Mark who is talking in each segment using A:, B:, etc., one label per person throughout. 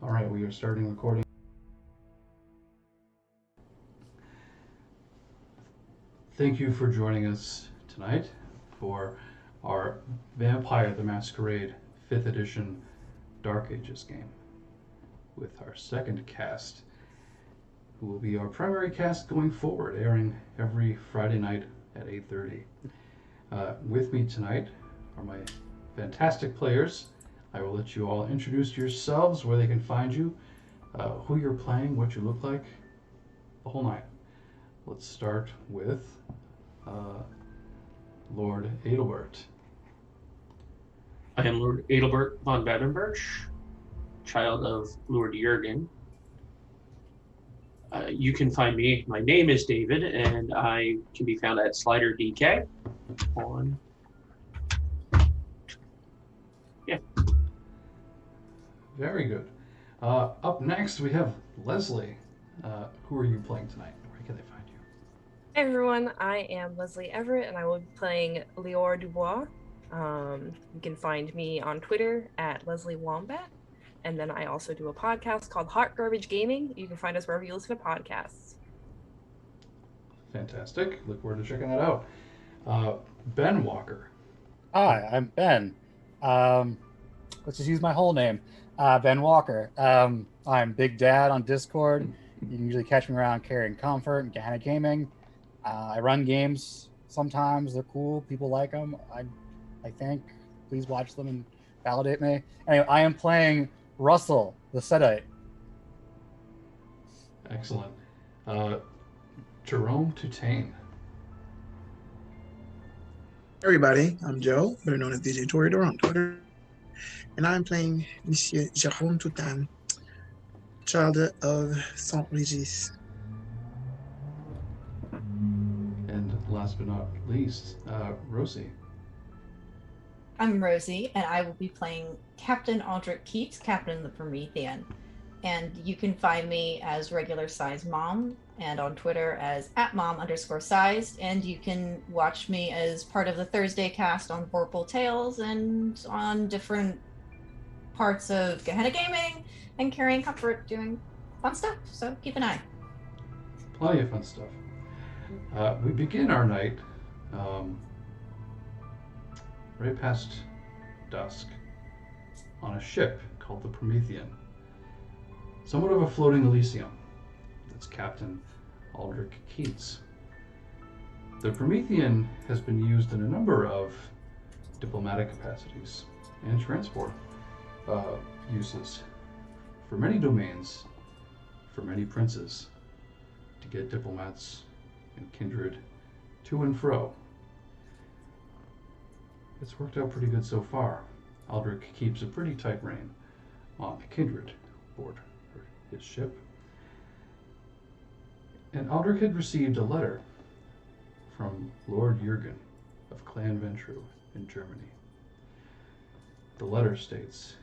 A: All right, we are starting recording. Thank you for joining us tonight for our Vampire the Masquerade 5th edition Dark Ages game with our second cast, who will be our primary cast going forward, airing every Friday night at 8:30. With me tonight are my fantastic players. I will let you all introduce yourselves, where they can find you, who you're playing, what you look like, the whole nine. Let's start with Lord Adalbert.
B: I am Lord Adalbert von Badenberg, child of Lord Jurgen. You can find me. My name is David, and I can be found at Slider DK on. Yeah.
A: Very good. Up next, we have Leslee. Who are you playing tonight? Where can they find you?
C: Hi everyone, I am Leslee Everett, and I will be playing Lior DuBois. You can find me on Twitter at Leslee Wombat, and then I also do a podcast called Hot Garbage Gaming. You can find us wherever you listen to podcasts.
A: Fantastic. Look forward to checking that out. Ben Walker.
D: Hi, I'm Ben. Let's just use my whole name, Ben Walker. I'm Big Dad on Discord. You can usually catch me around Carrying Comfort and Gehenna Gaming. I run games sometimes. They're cool. People like them. I think. Please watch them and validate me. Anyway, I am playing Russell, the Setite.
A: Excellent. Gerome Toutain.
E: Everybody, I'm Joe, better known as DJ Toreador on Twitter, and I'm playing Monsieur Gerome Toutain, child of Saint-Regis.
A: And last but not least, Rosie.
F: I'm Rosie, and I will be playing Captain Aldric Keats, Captain of the Promethean. And you can find me as regular size mom, and on Twitter as @mom_sized. And you can watch me as part of the Thursday cast on Vorpal Tales and on different parts of Gehenna Gaming and Carrying Comfort, doing fun stuff. So keep an eye.
A: Plenty of fun stuff. We begin our night right past dusk on a ship called the Promethean, somewhat of a floating Elysium. That's Captain Aldric Keats. The Promethean has been used in a number of diplomatic capacities and transport uses for many domains, for many princes, to get diplomats and kindred to and fro. It's worked out pretty good so far. Aldric keeps a pretty tight rein on the kindred aboard his ship. And Aldric had received a letter from Lord Jurgen of Clan Ventrue in Germany. The letter states,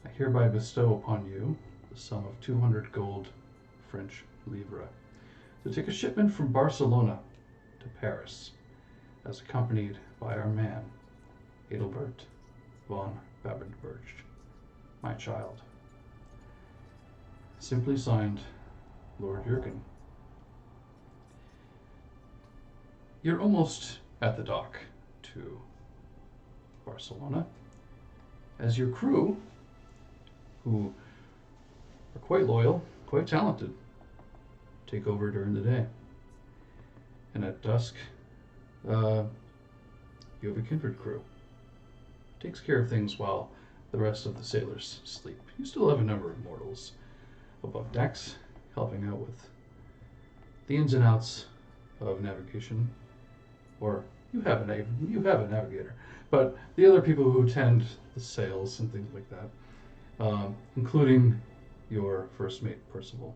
A: "I hereby bestow upon you the sum of 200 gold French livres to take a shipment from Barcelona to Paris, as accompanied by our man, Adalbert von Babenberg, my child." Simply signed, Lord Jurgen. You're almost at the dock to Barcelona, as your crew, who are quite loyal, quite talented, take over during the day. And at dusk, you have a kindred crew. Takes care of things while the rest of the sailors sleep. You still have a number of mortals above decks, helping out with the ins and outs of navigation, or you have a navigator, but the other people who tend the sails and things like that, including your first mate, Percival.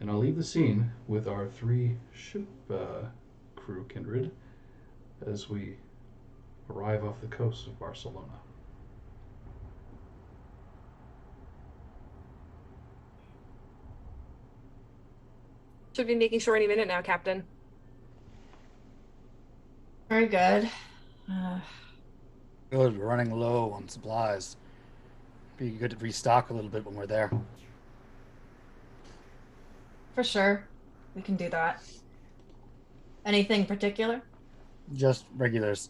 A: And I'll leave the scene with our 3 ship crew kindred as we arrive off the coast of Barcelona.
C: Should be making shore any minute now, Captain.
F: Very good.
D: Good, we're running low on supplies. be good to restock a little bit when we're there.
F: For sure. We can do that. Anything particular?
D: Just regulars,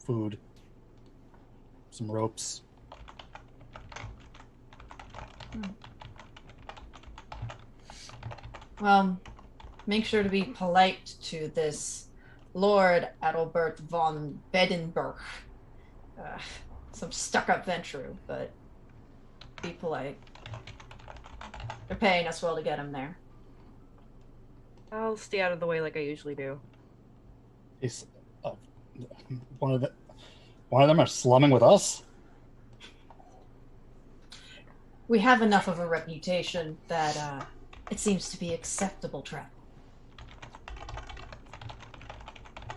D: food, some ropes.
F: Well, make sure to be polite to this Lord Adalbert von Bedenberg. Some stuck-up Ventrue, but be polite. They're paying us well to get him there.
C: I'll stay out of the way like I usually do.
D: Is one of them are slumming with us?
F: We have enough of a reputation that it seems to be acceptable travel.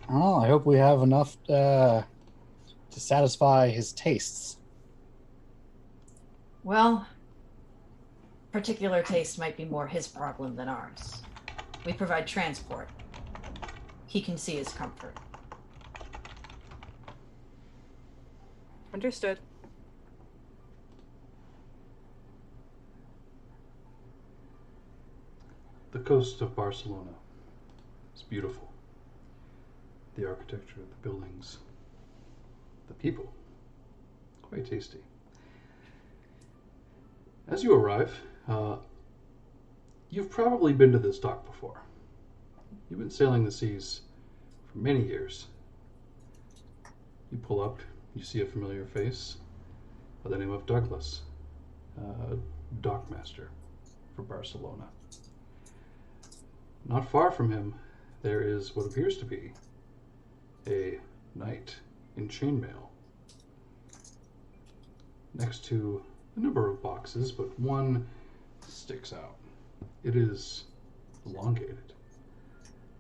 D: Oh, I hope we have enough to satisfy his tastes.
F: Well, particular taste might be more his problem than ours. We provide transport. He can see his comfort.
C: Understood.
A: The coast of Barcelona is beautiful. The architecture, the buildings, the people, quite tasty. As you arrive, you've probably been to this dock before. You've been sailing the seas for many years. You pull up, you see a familiar face by the name of Douglas, dockmaster for Barcelona. Not far from him, there is what appears to be a knight in chainmail next to a number of boxes, but one sticks out. It is elongated,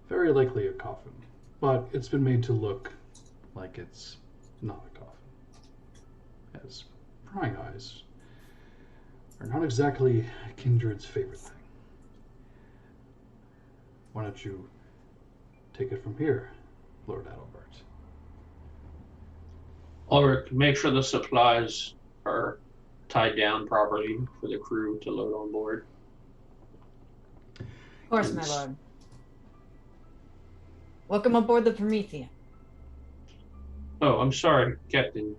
A: very likely a coffin, but it's been made to look like it's not a coffin, as prying eyes are not exactly Kindred's favorite thing. Why don't you take it from here, Lord Adalbert?
B: Ulrich, make sure the supplies are tied down properly for the crew to load on board.
F: Of course, my lord. Welcome aboard the Promethean.
B: Oh, I'm sorry, Captain.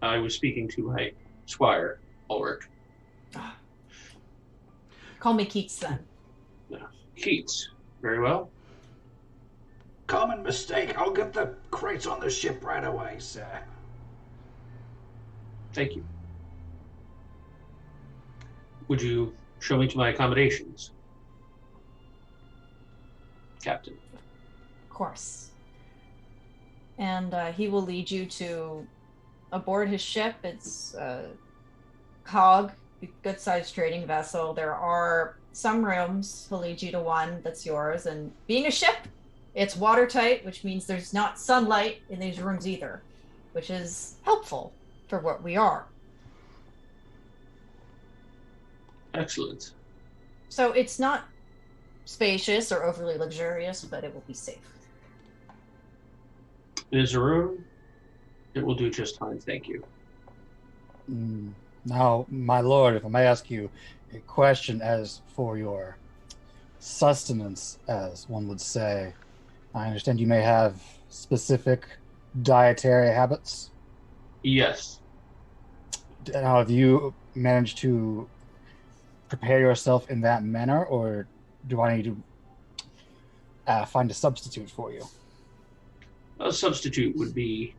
B: I was speaking to my squire, Ulrich.
F: Call me Keats then.
B: Keats. Very well.
G: Common mistake. I'll get the crates on the ship right away, sir.
B: Thank you. Would you show me to my accommodations, Captain?
F: Of course. And he will lead you to aboard his ship. It's a cog, good-sized trading vessel. There are some rooms. He'll lead you to one that's yours. And being a ship, it's watertight, which means there's not sunlight in these rooms either, which is helpful for what we are.
B: Excellent.
F: So it's not spacious or overly luxurious, but it will be safe.
B: It is a room. It will do just fine, thank you.
D: Now, my lord, if I may ask you a question as for your sustenance, as one would say. I understand you may have specific dietary habits.
B: Yes.
D: Now, have you managed to prepare yourself in that manner, or do I need to find a substitute for you?
B: A substitute would be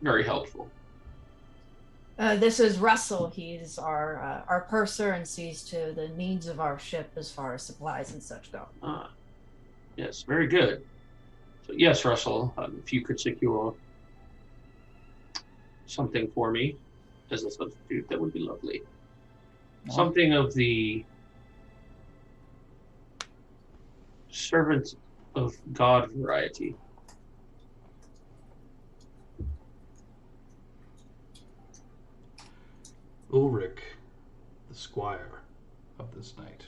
B: very helpful.
F: This is Russell. He's our purser and sees to the needs of our ship as far as supplies and such go.
B: Yes, very good. So yes, Russell, if you could secure something for me as a substitute, that would be lovely.
D: Well,
B: Something of the servant of God variety.
A: Ulrich, the squire of this knight,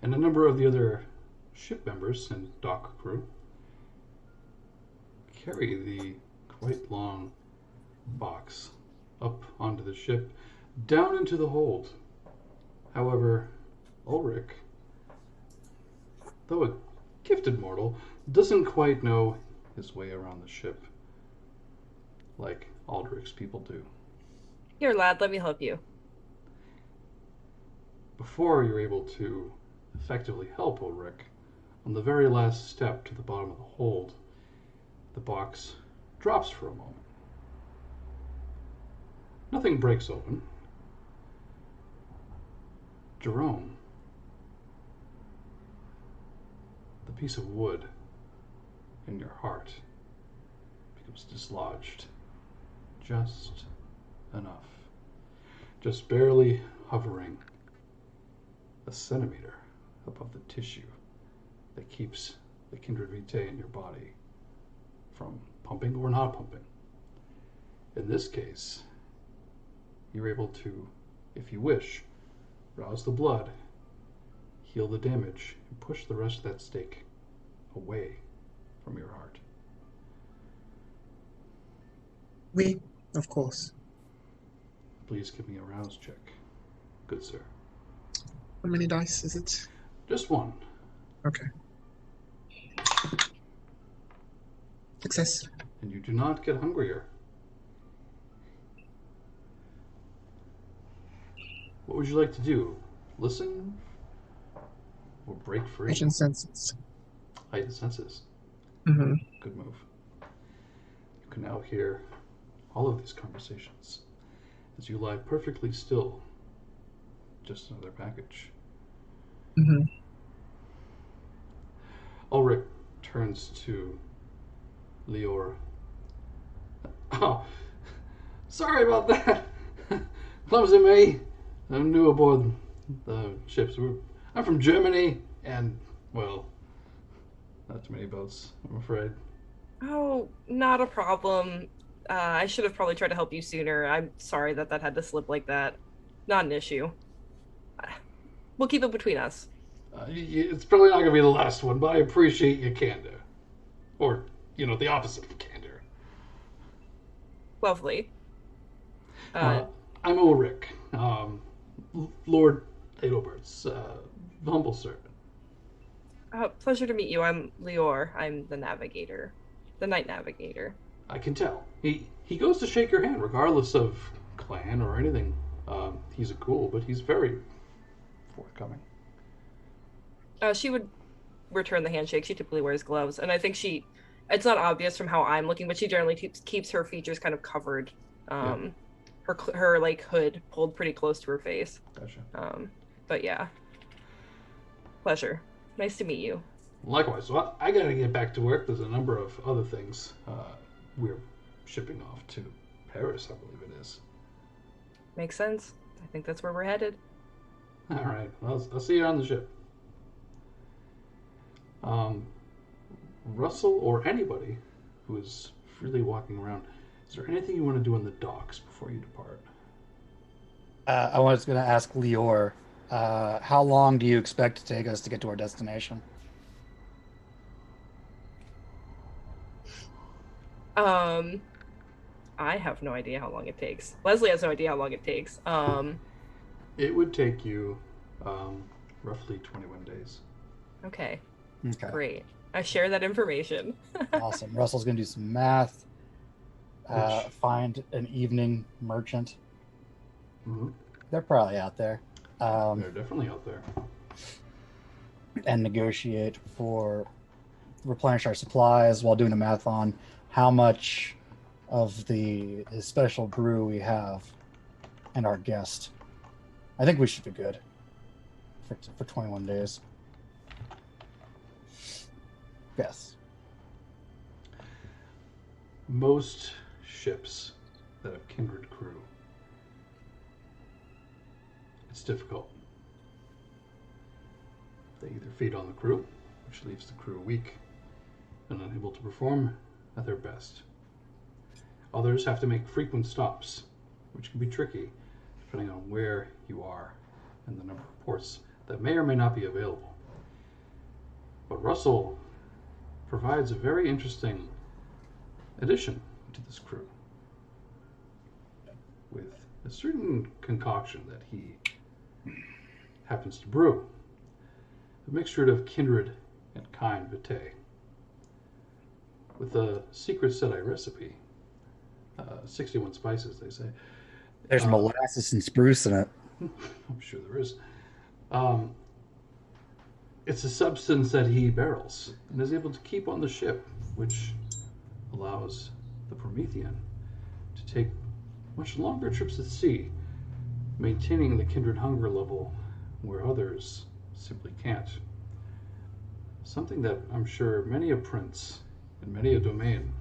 A: and a number of the other ship members and dock crew carry the quite long box up onto the ship, down into the hold. However, Ulrich, though a gifted mortal, doesn't quite know his way around the ship like Aldric's people do.
C: Here, lad, let me help you.
A: Before you're able to effectively help Ulrich, on the very last step to the bottom of the hold, the box drops for a moment. Nothing breaks open. Gerome, the piece of wood in your heart becomes dislodged just enough, just barely hovering a centimeter above the tissue that keeps the kindred vitae in your body from pumping or not pumping. In this case, you're able to, if you wish, rouse the blood, heal the damage, and push the rest of that stake away from your heart.
E: We, of course.
A: Please give me a rouse check, good sir.
E: How many dice is it?
A: Just one.
E: Okay. Success.
A: And you do not get hungrier. What would you like to do? Listen? Or break free?
E: Heightened senses.
A: Heightened senses.
E: Mm-hmm.
A: Good move. You can now hear all of these conversations as you lie perfectly still. Just another package.
E: Mm-hmm.
A: Ulrich turns to Lior. Oh, sorry about that. Clumsy me. I'm new aboard the ships. I'm from Germany, and, well, not too many boats, I'm afraid.
C: Oh, not a problem. I should have probably tried to help you sooner. I'm sorry that had to slip like that. Not an issue. We'll keep it between us.
A: It's probably not going to be the last one, but I appreciate your candor. Or, the opposite of candor.
C: Lovely.
A: I'm Ulrich, Lord Adalbert's humble servant.
C: Pleasure to meet you. I'm Lior. I'm the navigator. The night navigator.
A: I can tell. He goes to shake your hand regardless of clan or anything. He's a ghoul, but he's very forthcoming.
C: She would return the handshake. She typically wears gloves, and I think it's not obvious from how I'm looking, but she generally keeps her features kind of covered. Her like hood pulled pretty close to her face.
A: Gotcha.
C: But yeah. Pleasure. Nice to meet you.
A: Likewise. So I gotta get back to work. There's a number of other things we're shipping off to Paris, I believe it is.
C: Makes sense. I think that's where we're headed.
A: All right. Well, I'll see you on the ship. Russell or anybody who is freely walking around, is there anything you want to do on the docks before you depart?
D: I was going to ask Lior, how long do you expect to take us to get to our destination?
C: I have no idea how long it takes. Leslie has no idea how long it takes.
A: It would take you roughly 21 days.
C: Okay.
D: Okay.
C: Great. I share that information.
D: Awesome. Russell's going to do some math. Find an evening merchant.
A: Mm-hmm.
D: They're probably out there.
A: They're definitely out there.
D: And negotiate for replenish our supplies while doing the math on how much of the special brew we have and our guest. I think we should be good for 21 days. Yes.
A: Most ships that have kindred crew, it's difficult. They either feed on the crew, which leaves the crew weak and unable to perform at their best. Others have to make frequent stops, which can be tricky depending on where you are and the number of ports that may or may not be available. But Russell provides a very interesting addition to this crew. with a certain concoction that he happens to brew. A mixture of kindred and kind vitae. With a secret Setite recipe. 61 spices, they say.
D: There's molasses and spruce in it.
A: I'm sure there is. It's a substance that he barrels and is able to keep on the ship, which allows the Promethean to take much longer trips at sea, maintaining the kindred hunger level where others simply can't. Something that I'm sure many a prince and many a domain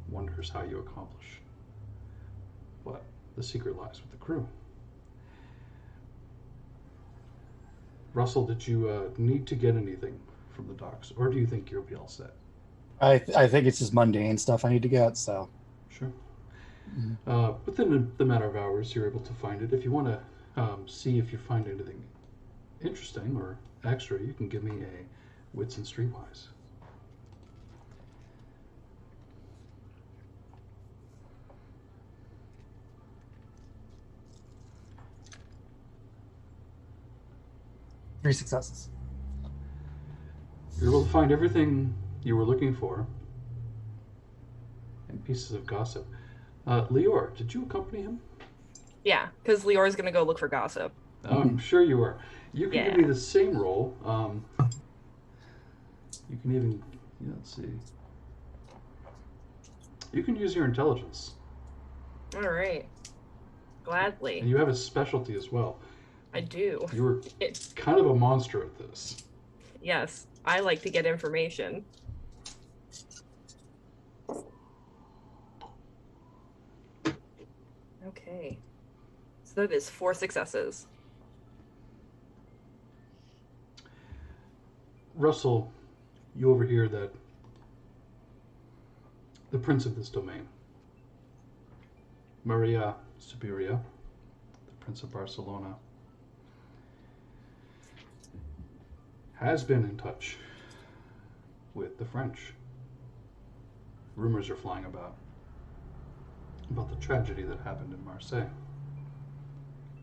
A: wonders how you accomplish. But the secret lies with the crew. Russell, did you need to get anything from the docks, or do you think you'll be all set?
D: I think it's just mundane stuff I need to get, so.
A: Sure.
D: Mhm.
A: Within the matter of hours, you're able to find it. If you want to see if you find anything interesting or extra, you can give me a wits and streetwise.
D: Three successes.
A: You're able to find everything you were looking for and pieces of gossip. Lior, did you accompany him?
C: Yeah, because Lior's gonna go look for gossip.
A: I'm sure you were. You can give me
C: Yeah.
A: the same roll. You can even, let's see. You can use your intelligence.
C: All right. Gladly.
A: And you have a specialty as well.
C: I do.
A: You were
C: It,
A: kind of a monster at this.
C: yes, I like to get information. Okay. So that is 4 successes.
A: Russell, you overhear that the prince of this domain, Maria Subiria, the Prince of Barcelona, has been in touch with the French. Rumors are flying about the tragedy that happened in Marseille,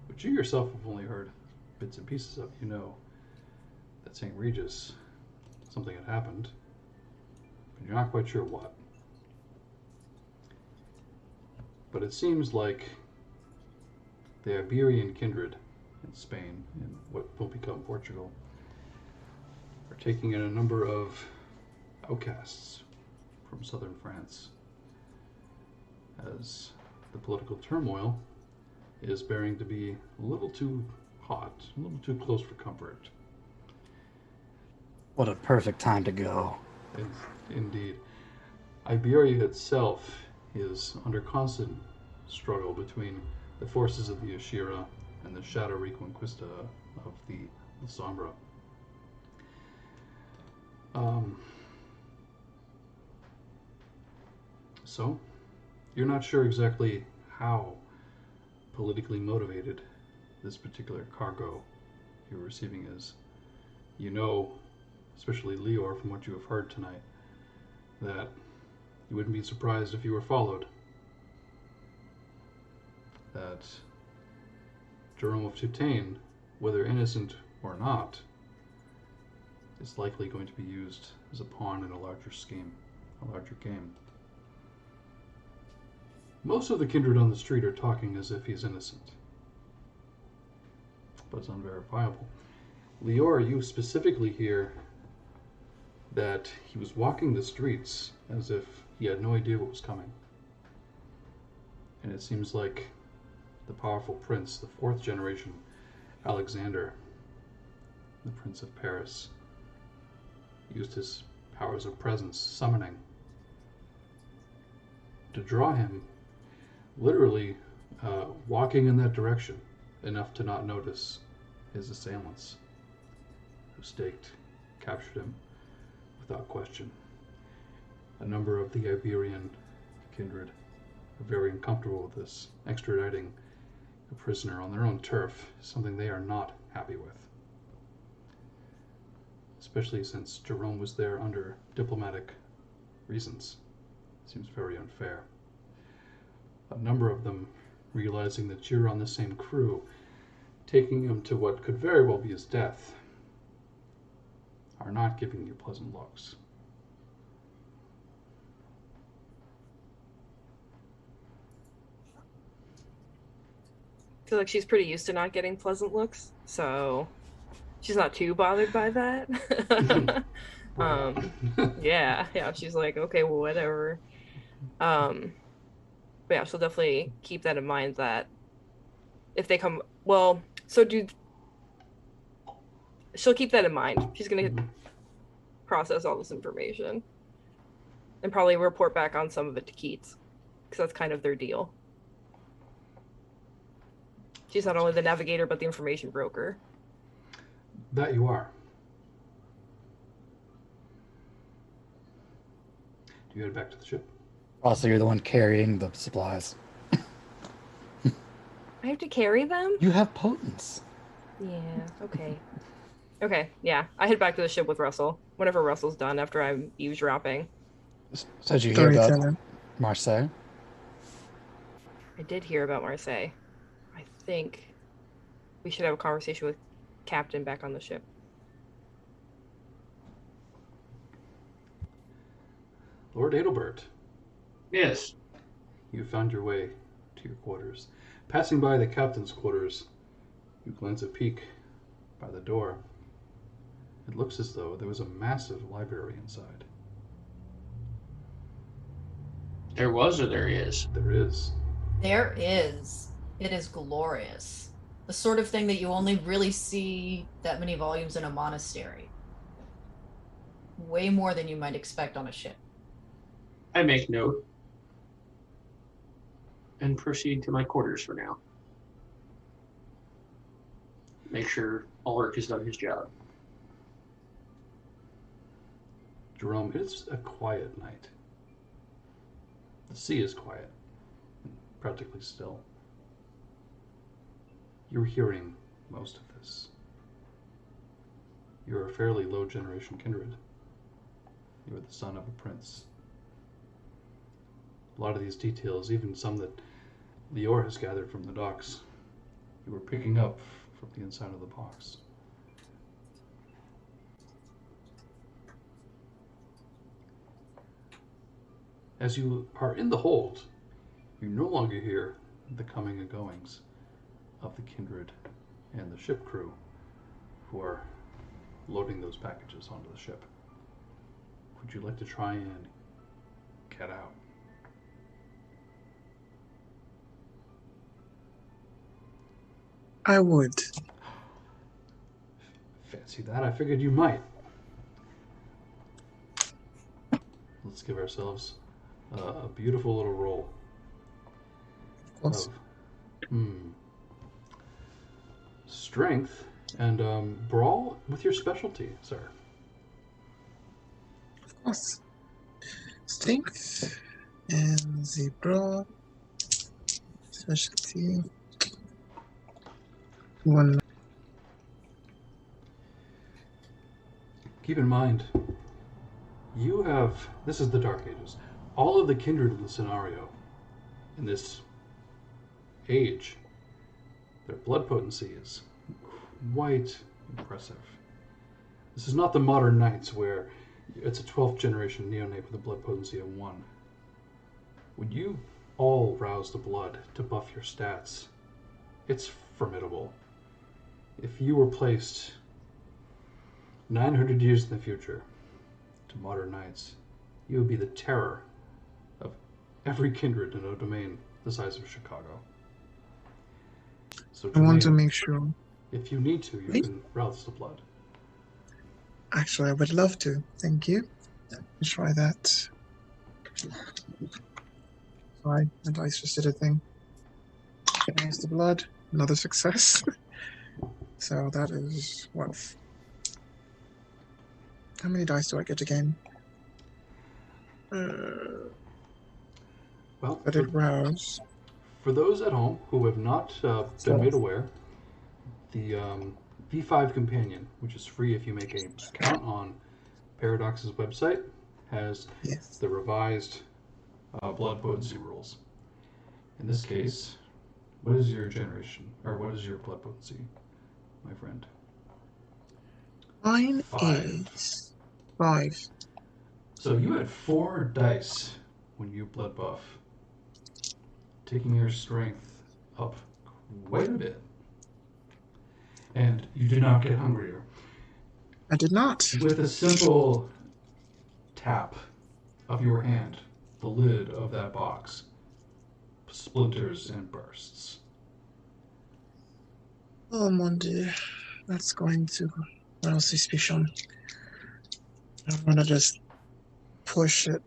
A: which you yourself have only heard bits and pieces of. You know that St. Regis, something had happened, but you're not quite sure what. But it seems like the Iberian kindred in Spain and what will become Portugal are taking in a number of outcasts from southern France, as the political turmoil is bearing to be a little too hot, a little too close for comfort.
D: What a perfect time to go.
A: Indeed. Iberia itself is under constant struggle between the forces of the Ashira and the Shadow Reconquista of the Sombra. So, you're not sure exactly how politically motivated this particular cargo you're receiving is. You know, especially Lior, from what you have heard tonight, that you wouldn't be surprised if you were followed. That Gerome of Toutain, whether innocent or not, is likely going to be used as a pawn in a larger scheme, a larger game. Most of the kindred on the street are talking as if he's innocent, but it's unverifiable. Lior, you specifically hear that he was walking the streets as if he had no idea what was coming. And it seems like the powerful prince, the 4th generation Alexander, the Prince of Paris, used his powers of presence, summoning, to draw him, literally walking in that direction enough to not notice his assailants, who staked, captured him without question. A number of the Iberian kindred are very uncomfortable with this, extraditing a prisoner on their own turf, something they are not happy with. Especially since Gerome was there under diplomatic reasons. It seems very unfair. A number of them realizing that you're on the same crew, taking him to what could very well be his death, are not giving you pleasant looks.
C: I feel like she's pretty used to not getting pleasant looks, so she's not too bothered by that. Yeah, she's like, okay, well, whatever. But yeah, she'll definitely keep that in mind that if they come, well, she'll keep that in mind. She's gonna process all this information and probably report back on some of it to Keats, because that's kind of their deal. She's not only the navigator, but the information broker.
A: That you are. Do you head back to the ship?
D: Also, you're the one carrying the supplies.
C: I have to carry them?
D: You have potence.
C: Yeah, okay. Okay, yeah. I head back to the ship with Russell. Whenever Russell's done, after I'm eavesdropping.
D: So did you hear about
E: Storyteller.
D: Marseille?
C: I did hear about Marseille. I think we should have a conversation with Captain back on the ship.
A: Lord Adalbert,
B: Yes.
A: you found your way to your quarters. Passing by the captain's quarters, you glance a peek by the door. It looks as though there was a massive library inside.
B: There was or there is?
A: There is.
F: There is. It is glorious. The sort of thing that you only really see that many volumes in a monastery. Way more than you might expect on a ship.
B: I make note and proceed to my quarters for now. Make sure Aldric has done his job.
A: Gerome, it's a quiet night. The sea is quiet, practically still. You're hearing most of this. You're a fairly low generation kindred. You're the son of a prince. A lot of these details, even some that Lior has gathered from the docks, you were picking up from the inside of the box. As you are in the hold, you no longer hear the coming and goings of the kindred and the ship crew who are loading those packages onto the ship. Would you like to try and get out?
E: I would.
A: Fancy that. I figured you might. Let's give ourselves a beautiful little roll.
E: Of course.
A: Strength and brawl with your specialty, sir.
E: Of course. Strength and the brawl. Specialty. One.
A: Keep in mind, you have, this is the Dark Ages, all of the kindred in the scenario, in this age, their blood potency is quite impressive. This is not the modern knights where it's a 12th generation neonate with a blood potency of 1. When you all rouse the blood to buff your stats, it's formidable. If you were placed 900 years in the future to modern knights, you would be the terror of every kindred in a domain the size of Chicago. So
E: I want to
A: Toutain,
E: make sure.
A: if you need to, you
E: Me?
A: can rouse the blood.
E: Actually, I would love to. Thank you. Let's try that. Sorry, the dice just did a thing. There's the blood. Another success. So that is what? How many dice do I get again?
A: Well,
E: But it rouse.
A: for those at home who have not been made aware, the V5 Companion, which is free if you make an account on Paradox's website, has
E: Yes.
A: the revised blood potency rules. In this case, What is your generation, or what is your blood potency, my friend?
E: Mine
A: 5.
E: is 5.
A: So you had 4 dice when you blood buff, taking your strength up quite a bit. And you do not get hungrier.
E: I did not.
A: With a simple tap of your hand, the lid of that box splinters and bursts.
E: Oh mon dieu. That's going to arouse suspicion. I'm gonna just push it.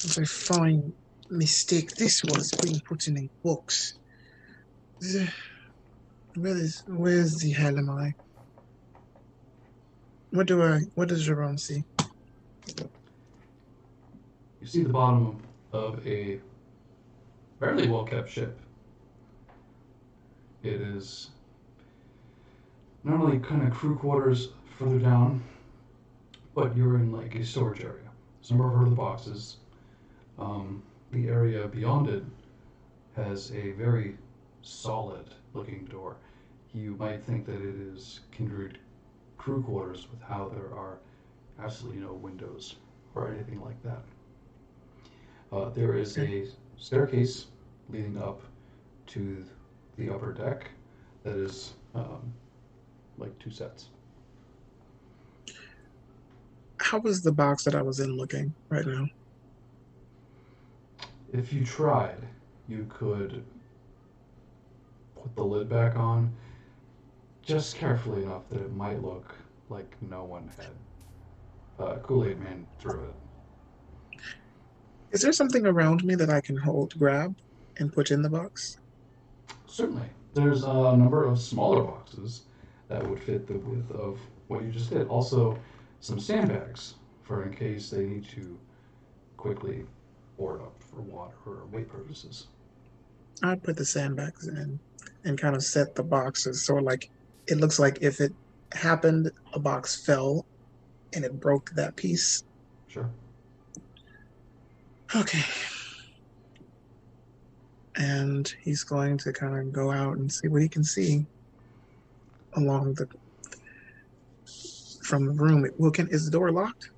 E: If I find mistake, this was being put in a box. Where's the hell am I? What does Gerome see?
A: You see the bottom of a fairly well-kept ship. It is not only kind of crew quarters further down, but you're in like a storage area. Some of the boxes. The area beyond it has a very solid-looking door. You might think that it is kindred crew quarters with how there are absolutely no windows or anything like that. There is a staircase leading up to the upper deck that is like 2 sets.
E: How is the box that I was in looking right now?
A: If you tried, you could put the lid back on just carefully enough that it might look like no one had Kool-Aid Man through it.
E: Is there something around me that I can grab, and put in the box?
A: Certainly. There's a number of smaller boxes that would fit the width of what you just did. Also, some sandbags for in case they need to quickly board up for water or weight purposes.
E: I'd put the sandbags in and kind of set the boxes so like it looks like if it happened, a box fell and it broke that piece.
A: Sure.
E: Okay. And he's going to kind of go out and see what he can see along from the room. Is the door locked?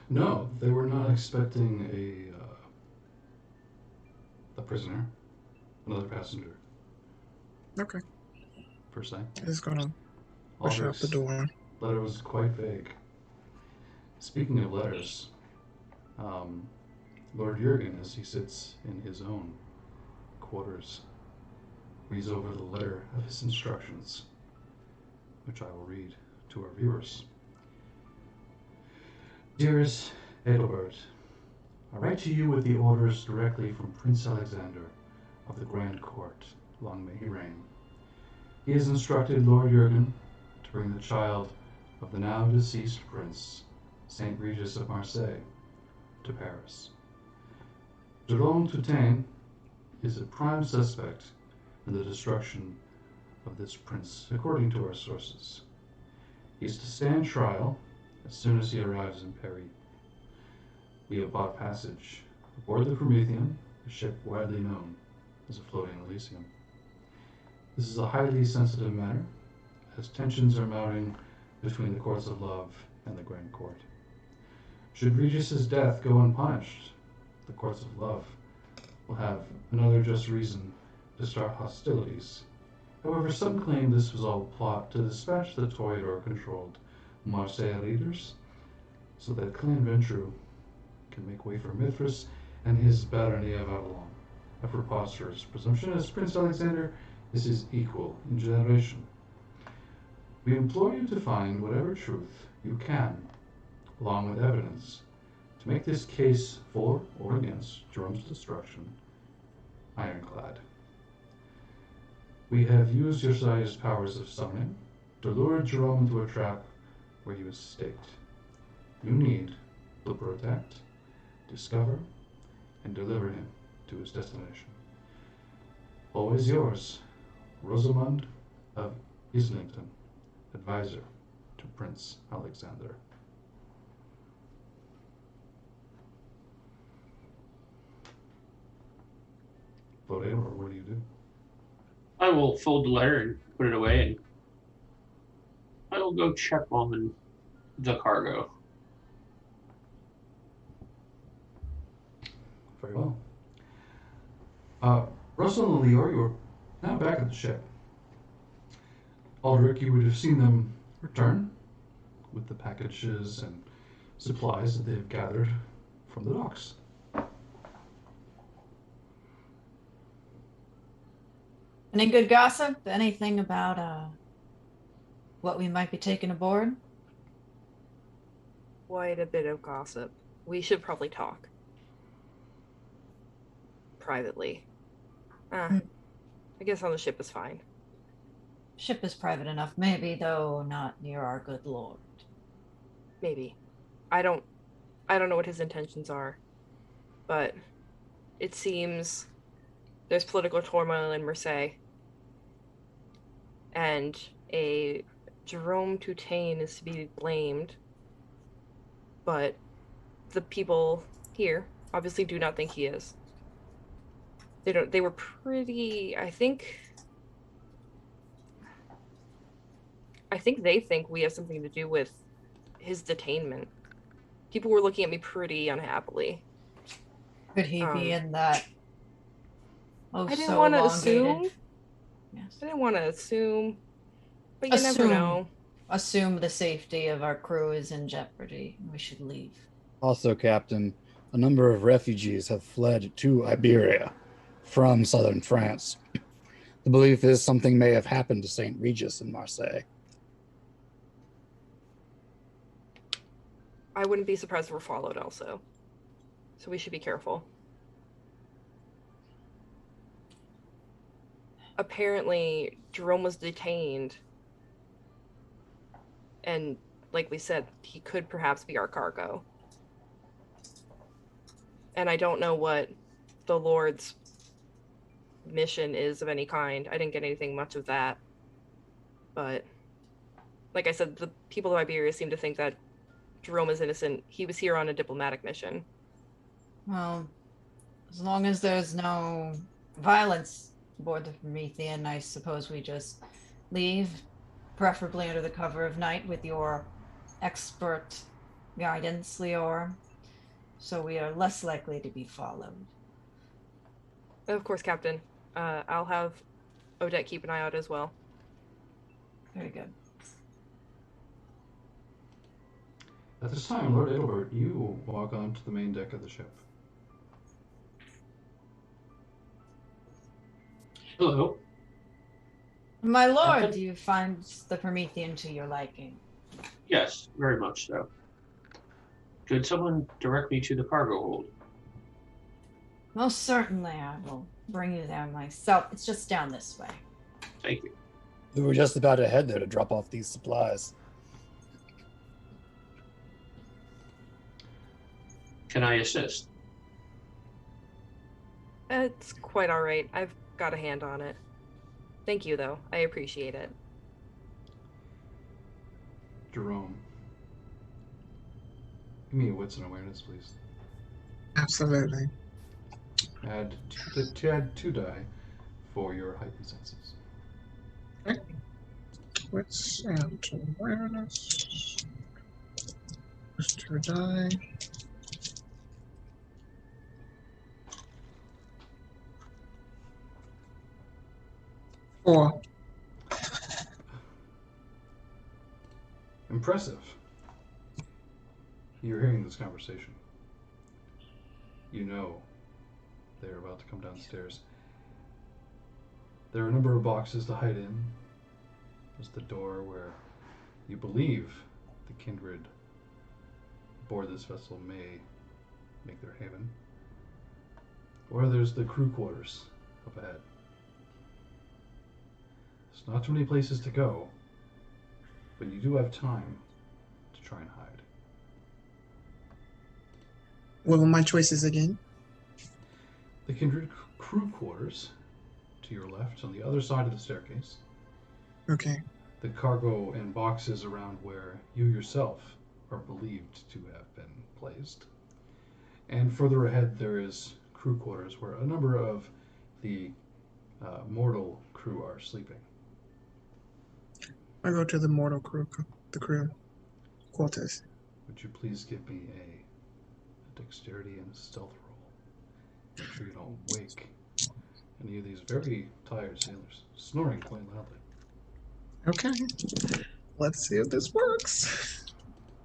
A: No, they were not expecting a prisoner, another passenger.
E: Okay.
A: Per se.
E: He's gonna push out the
A: Aldric's
E: door.
A: letter was quite vague. Speaking of letters, Lord Jurgen, as he sits in his own quarters, reads over the letter of his instructions, which I will read to our viewers. Dearest Adalbert, I write to you with the orders directly from Prince Alexander of the Grand Court, long may he reign. He has instructed Lord Jurgen to bring the child of the now deceased Prince, Saint Regis of Marseille, to Paris. Gerome Toutain is a prime suspect in the destruction of this prince, according to our sources. He is to stand trial as soon as he arrives in Paris. We have bought passage aboard the Promethean, a ship widely known as a floating Elysium. This is a highly sensitive matter, as tensions are mounting between the courts of love and the Grand Court. Should Regis's death go unpunished, the courts of love will have another just reason to start hostilities. However, some claim this was all a plot to dispatch the Toreador-controlled Marseille leaders, so that Clan Ventrue can make way for Mithras and his barony of Avalon, a preposterous presumption, as Prince Alexander is his equal in generation. We implore you to find whatever truth you can, along with evidence, to make this case for or against Jerome's destruction ironclad. We have used your Josiah's powers of summoning to lure Gerome into a trap where he was staked. You need to protect, discover, and deliver him to his destination. Always yours, Rosamund of Islington, advisor to Prince Alexander. Lord Adalbert, what do you do?
B: I will fold the letter and put it away, and I will go check on the cargo.
A: Very well. Russell and Lior, you're now back at the ship. Aldric, you would have seen them return with the packages and supplies that they've gathered from the docks.
F: Any good gossip? Anything about what we might be taking aboard?
C: Quite a bit of gossip. We should probably talk. Privately. I guess on the ship is fine.
F: Ship is private enough, maybe, though not near our good lord.
C: Maybe. I don't know what his intentions are. But it seems there's political turmoil in Marseille. And a Gerome Toutain is to be blamed. But the people here obviously do not think he is. They were pretty, I think they think we have something to do with his detainment. People were looking at me pretty unhappily.
F: Could he be in that?
C: I didn't want to assume.
F: Yes.
C: I didn't want to assume, but you never know.
F: Assume the safety of our crew is in jeopardy. We should leave.
D: Also, Captain, a number of refugees have fled to Iberia from southern France. The belief is something may have happened to St. Regis in Marseille.
C: I wouldn't be surprised if we're followed also. So we should be careful. Apparently, Gerome was detained. And like we said, he could perhaps be our cargo. And I don't know what the Lord's mission is of any kind. I didn't get anything much of that. But like I said, the people of Iberia seem to think that Gerome is innocent. He was here on a diplomatic mission.
F: Well, as long as there's no violence aboard the Promethean, I suppose we just leave, preferably under the cover of night with your expert guidance, Lior, so we are less likely to be followed.
C: Of course, Captain. I'll have Odette keep an eye out as well.
F: Very good.
A: At this time, Lord Adalbert, you walk onto the main deck of the ship.
B: Hello.
F: My lord, do you find the Promethean to your liking?
B: Yes, very much so. Could someone direct me to the cargo hold?
F: Most certainly, I will bring you there myself. It's just down this way.
B: Thank you.
D: We were just about to head there to drop off these supplies.
B: Can I assist?
C: It's quite all right. I've got a hand on it. Thank you, though. I appreciate it.
A: Gerome, give me a wits and awareness, please.
E: Absolutely.
A: Add two die for your heightened senses.
E: Okay. Wits and awareness. Just 2 die. Four.
A: Impressive. You're hearing this conversation. You know they're about to come downstairs. There are a number of boxes to hide in. There's the door where you believe the kindred aboard this vessel may make their haven. Or there's the crew quarters up ahead. There's not too many places to go, but you do have time to try and hide.
E: What were my choices again?
A: The kindred crew quarters to your left on the other side of the staircase.
E: Okay.
A: The cargo and boxes around where you yourself are believed to have been placed. And further ahead there is crew quarters where a number of the mortal crew are sleeping.
E: I go to the mortal crew, the crew quarters.
A: Would you please give me a dexterity and a stealth roll? Make sure you don't wake any of these very tired sailors, snoring quite loudly.
E: Okay. Let's see if this works.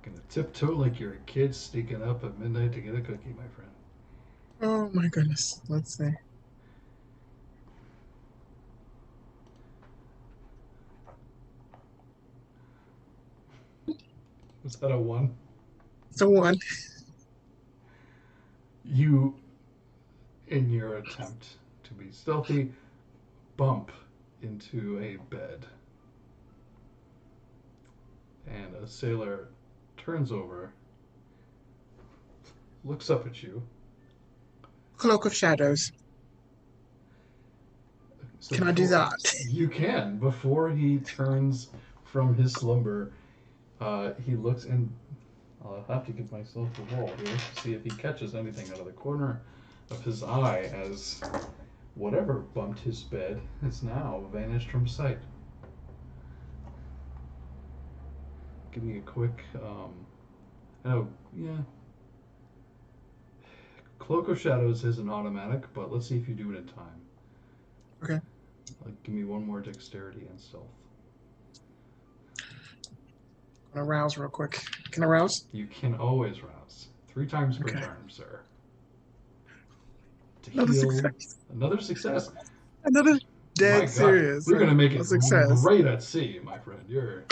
A: Gonna tiptoe like you're a kid sneaking up at midnight to get a cookie, my friend.
E: Oh my goodness. Let's see.
A: Was that a 1?
E: It's a 1.
A: You, in your attempt to be stealthy, bump into a bed. And a sailor turns over, looks up at you.
E: Cloak of Shadows.
A: So
E: Can I do that?
A: You can. Before he turns from his slumber, he looks and I'll have to give myself a roll here to see if he catches anything out of the corner of his eye as whatever bumped his bed is now vanished from sight. Give me a quick, Cloak of Shadows is an automatic, but let's see if you do it in time.
E: Okay.
A: Give me one more dexterity and stealth.
E: I'm gonna rouse real quick. Can I rouse?
A: You can always rouse. 3 times per
E: Okay.
A: turn, sir. To
E: Another
A: heal.
E: success.
A: Another success.
E: Another
A: My
E: dead
A: God,
E: serious.
A: You're gonna make
E: A
A: it
E: success.
A: great at sea, my friend. You're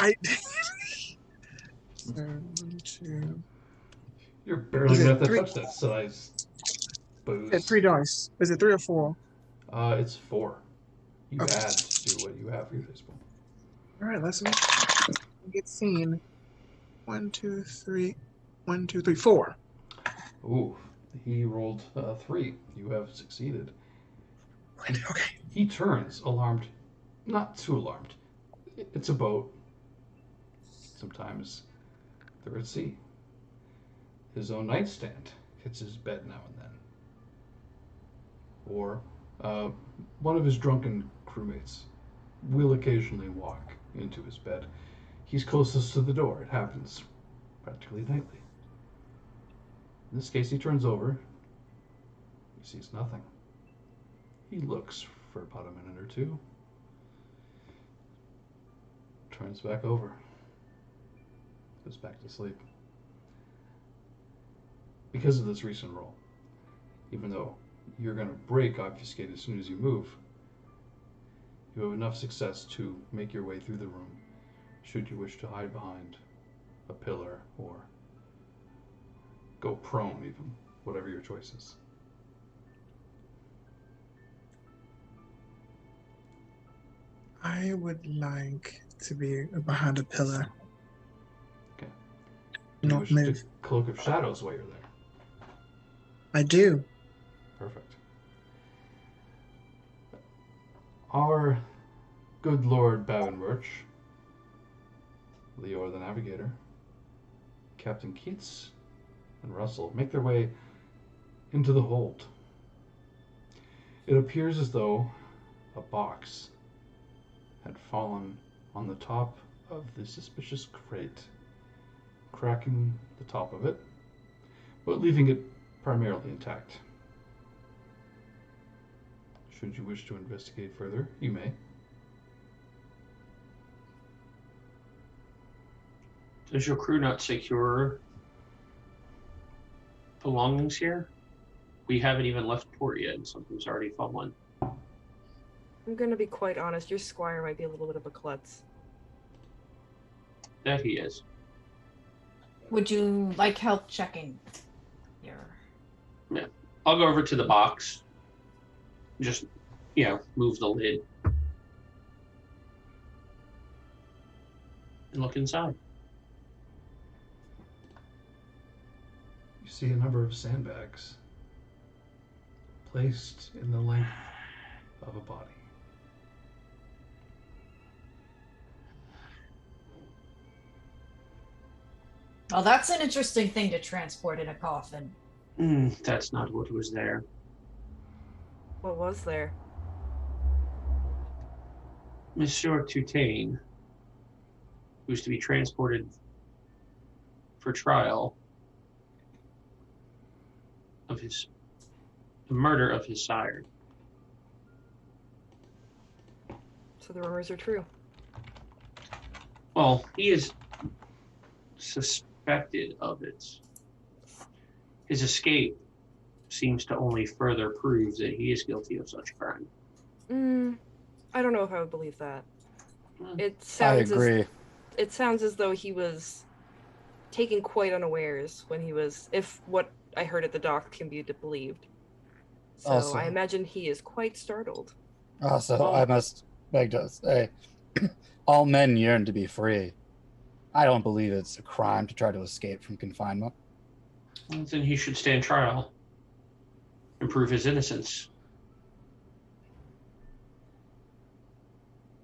A: barely
E: Is it
A: gonna have to
E: 3?
A: touch that size booze.
E: At 3 dice. Is it 3 or 4?
A: It's 4. You
E: Okay.
A: add to what you have for your baseball.
E: All right, let's get seen. 1, 2, 3. 1, 2, 3, 4.
A: Ooh, he rolled 3. You have succeeded.
E: Right, okay.
A: He turns, alarmed. Not too alarmed. It's a boat. Sometimes they're at sea. His own nightstand hits his bed now and then. Or one of his drunken crewmates will occasionally walk into his bed. He's closest to the door. It happens practically nightly. In this case, he turns over. He sees nothing. He looks for about a minute or two. Turns back over. Goes back to sleep. Because of this recent roll, even though you're going to break obfuscate as soon as you move, you have enough success to make your way through the room, should you wish to hide behind a pillar or go prone even, whatever your choice is.
E: I would like to be behind a pillar.
A: Okay.
E: You
A: You
E: not
A: wish
E: move.
A: to Cloak of Shadows while you're there.
E: I do.
A: Perfect. Our good Lord Bavenberch, Lior the Navigator, Captain Keats, and Russell make their way into the hold. It appears as though a box had fallen on the top of the suspicious crate, cracking the top of it, but leaving it primarily intact. Should you wish to investigate further, you may.
B: Does your crew not secure belongings here? We haven't even left port yet, and something's already fallen.
C: I'm gonna be quite honest, your squire might be a little bit of a klutz.
B: That he is.
F: Would you like help checking your...
B: Yeah. I'll go over to the box. Just, move the lid. And look inside.
A: You see a number of sandbags placed in the length of a body.
F: Well, that's an interesting thing to transport in a coffin.
B: That's not what was there.
C: What was there?
B: Monsieur Toutain, who's to be transported for trial of the murder of his sire.
C: So the rumors are true.
B: Well, he is suspected of it. His escape seems to only further prove that he is guilty of such crime.
C: I don't know if I would believe that. It
D: I
C: sounds
D: agree.
C: it sounds as though he was taken quite unawares when he was, if what I heard at the dock can be believed. So
D: Also-
C: I imagine he is quite startled.
D: Also, I must beg to say, all men yearn to be free. I don't believe it's a crime to try to escape from confinement.
B: Well, then he should stand trial and prove his innocence.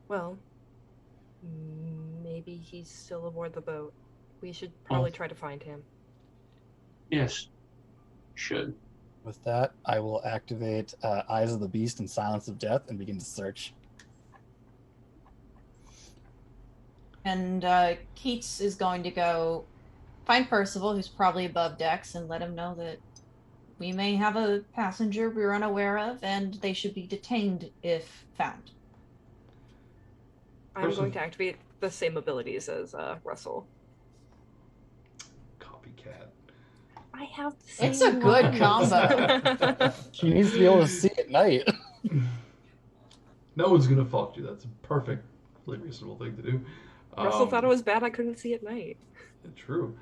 C: Well, maybe he's still aboard the boat. We should probably try to find him.
B: Yes, should.
D: With that, I will activate Eyes of the Beast and Silence of Death and begin to search.
F: And Keats is going to go find Percival, who's probably above decks, and let him know that we may have a passenger we're unaware of, and they should be detained if found.
C: I'm going to activate the same abilities as Russell.
A: Copycat.
C: I have the same
F: It's a good
C: ones.
F: combo.
D: She needs to be able to see at night.
A: No one's gonna fault you. That's a perfectly reasonable thing to do.
C: Russell thought it was bad I couldn't see at night.
A: True.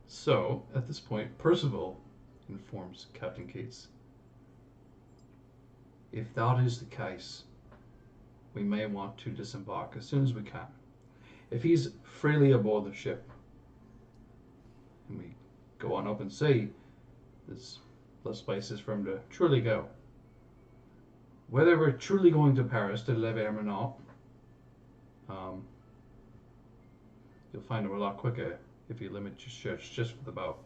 A: So, at this point, Percival informs Captain Keats. If that is the case, we may want to disembark as soon as we can. If he's freely aboard the ship, and we go on open sea, there's less places for him to truly go. Whether we're truly going to Paris to Lever or not, you'll find him a lot quicker if you limit your search just for the boat.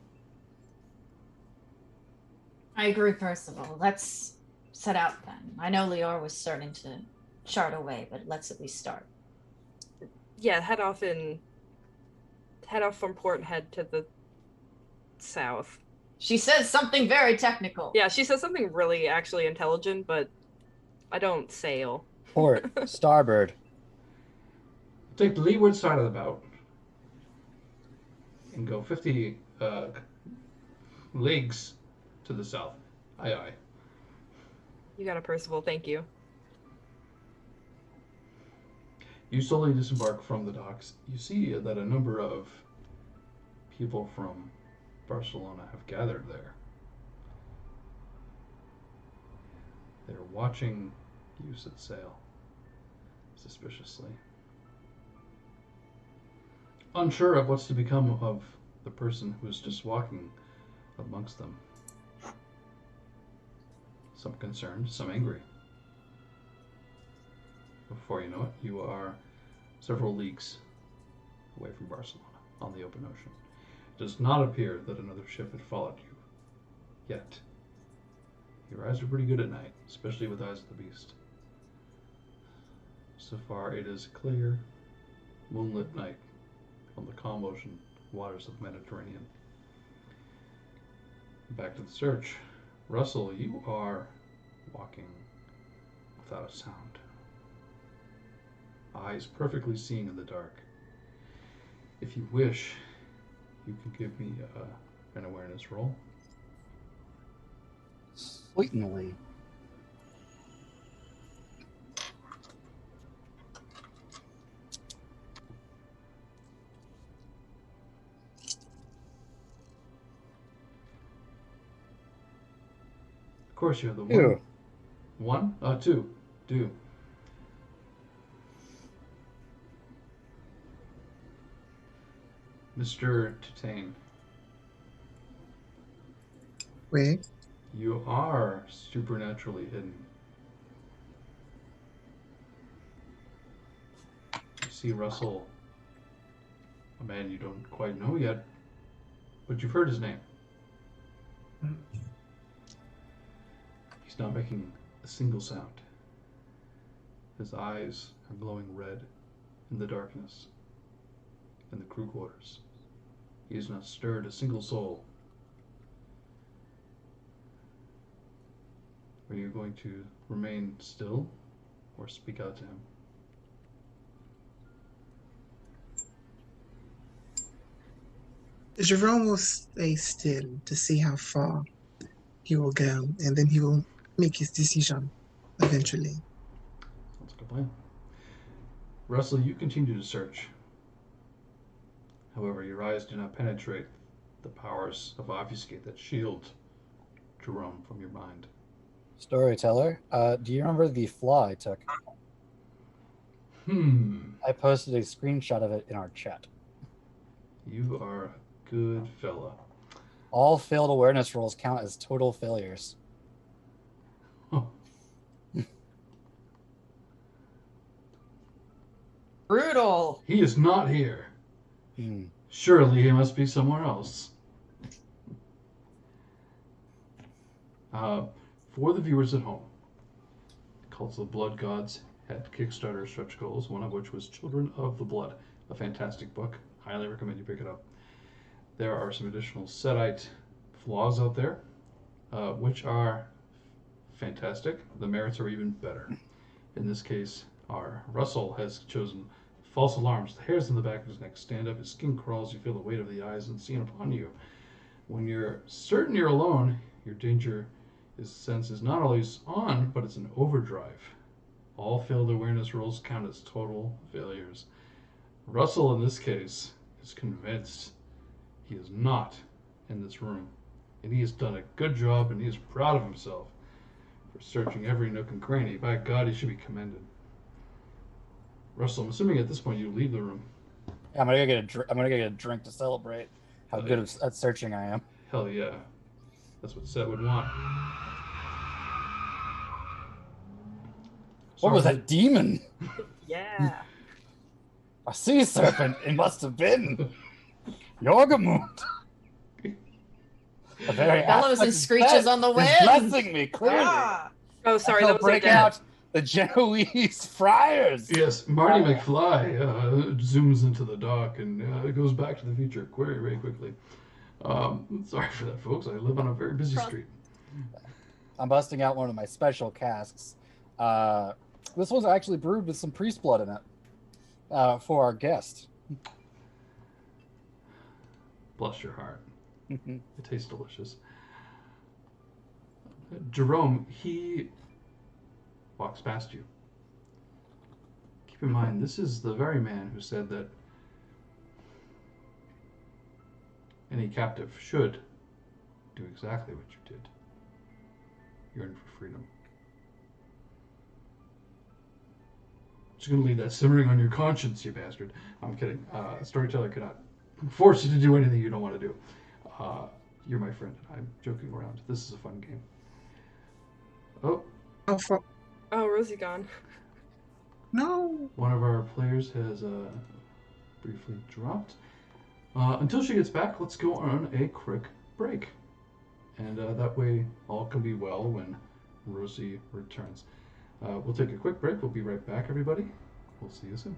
F: I agree, Percival. Let's set out then. I know Lior was starting to chart away, but let's at least start.
C: Yeah, head off from port and head to the south.
F: She says something very technical.
C: Yeah, she says something really actually intelligent, but I don't sail.
D: Port, starboard.
A: Take the leeward side of the boat and go 50 leagues to the south. Aye, aye.
C: You got it, Percival. Thank you.
A: You slowly disembark from the docks. You see that a number of people from Barcelona have gathered there. They're watching you set sail suspiciously. Unsure of what's to become of the person who's just walking amongst them. Some concerned, some angry. Before you know it, you are several leagues away from Barcelona on the open ocean. It does not appear that another ship had followed you yet. Your eyes are pretty good at night, especially with Eyes of the Beast. So far, it is a clear, moonlit night on the calm ocean waters of the Mediterranean. Back to the search. Russell, you are walking without a sound. Eyes perfectly seeing in the dark. If you wish, you can give me an awareness roll.
D: Certainly.
A: Of course, you have the one.
D: Ew.
A: One? Two. Do. Mr. Toutain,
E: Oui.
A: you are supernaturally hidden. You see Russell, a man you don't quite know yet, but you've heard his name. He's not making a single sound. His eyes are glowing red in the darkness in the crew quarters. He has not stirred a single soul. Are you going to remain still or speak out to him?
E: Gerome will stay still to see how far he will go, and then he will make his decision eventually.
A: Sounds like a plan. Russell, you continue to search. However, your eyes do not penetrate the powers of obfuscate that shield Gerome from your mind.
D: Storyteller, do you remember the flaw I took? I posted a screenshot of it in our chat.
A: You are a good fella.
D: All failed awareness rolls count as total failures.
A: Oh,
F: Brutal.
A: he is not here.
D: Hmm.
A: Surely he must be somewhere else. For the viewers at home, Cults of the Blood Gods had Kickstarter stretch goals, one of which was Children of the Blood, a fantastic book. Highly recommend you pick it up. There are some additional Setite flaws out there, which are fantastic. The merits are even better. In this case, our Russell has chosen false alarms. The hairs on the back of his neck stand up, his skin crawls, you feel the weight of the eyes and seen upon you. When you're certain you're alone, your danger sense is not always on, but it's an overdrive. All failed awareness rolls count as total failures. Russell, in this case, is convinced he is not in this room, and he has done a good job, and he is proud of himself for searching every nook and cranny. By God, he should be commended. Russell, I'm assuming at this point you leave the room.
D: Yeah, I'm gonna go get a drink to celebrate how good at searching I am.
A: Hell yeah. That's what Set would want.
D: What was that demon?
C: Yeah.
D: A sea serpent, it must have been. Yorgamund.
F: Bellows and screeches on the wind.
D: Blessing me, clearly.
F: Ah.
C: Oh, sorry.
D: I'll
C: That was
D: break
C: like
D: out the Genoese friars.
A: Yes, Marty McFly zooms into the dock and goes back to the future very quickly. Sorry for that, folks. I live on a very busy street.
D: I'm busting out one of my special casks. This one's actually brewed with some priest blood in it for our guest.
A: Bless your heart. It tastes delicious. Gerome, he walks past you. Keep in mind, this is the very man who said that any captive should do exactly what you did. Yearn for freedom. Just gonna leave that simmering on your conscience, you bastard. I'm kidding. Storyteller cannot force you to do anything you don't want to do. You're my friend. I'm joking around. This is a fun game. Oh.
C: Oh, Rosie gone.
E: No.
A: One of our players has briefly dropped. Until she gets back, let's go on a quick break. And that way all can be well when Rosie returns. We'll take a quick break. We'll be right back, everybody. We'll see you soon.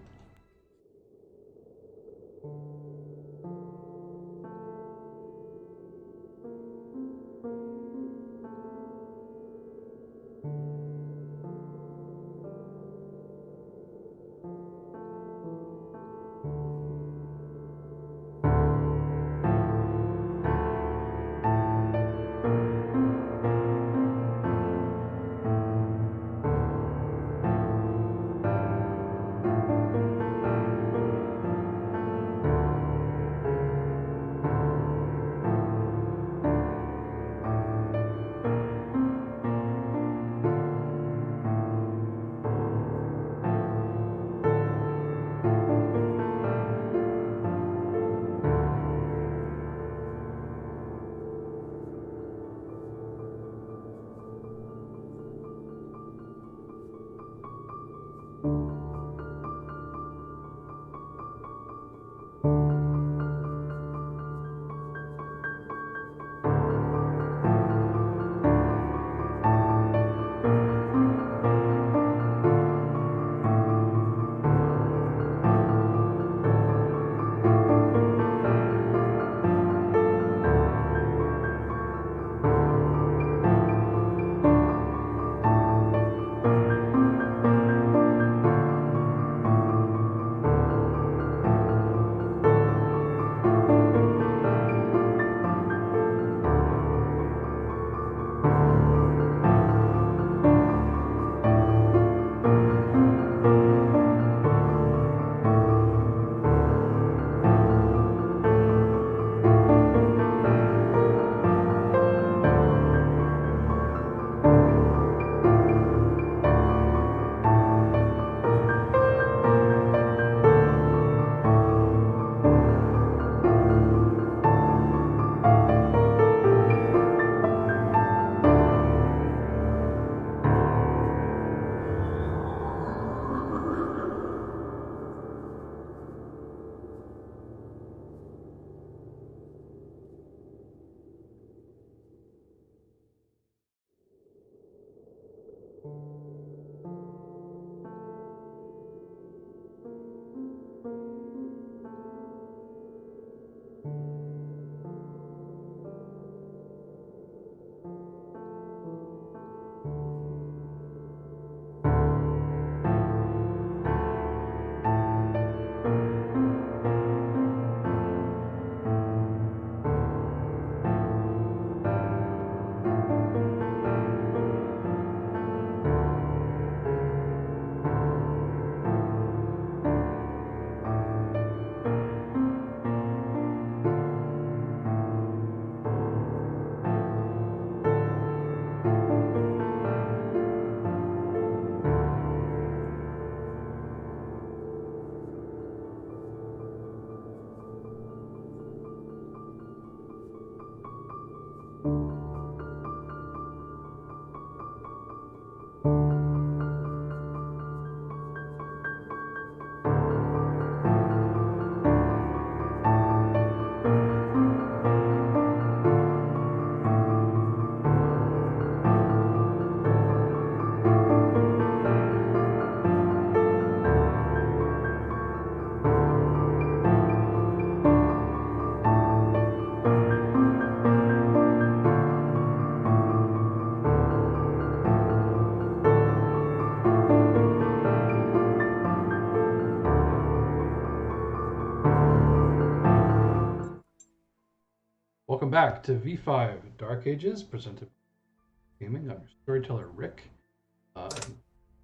A: Welcome back to V5 Dark Ages, presented by Gaming. I'm your storyteller, Rick,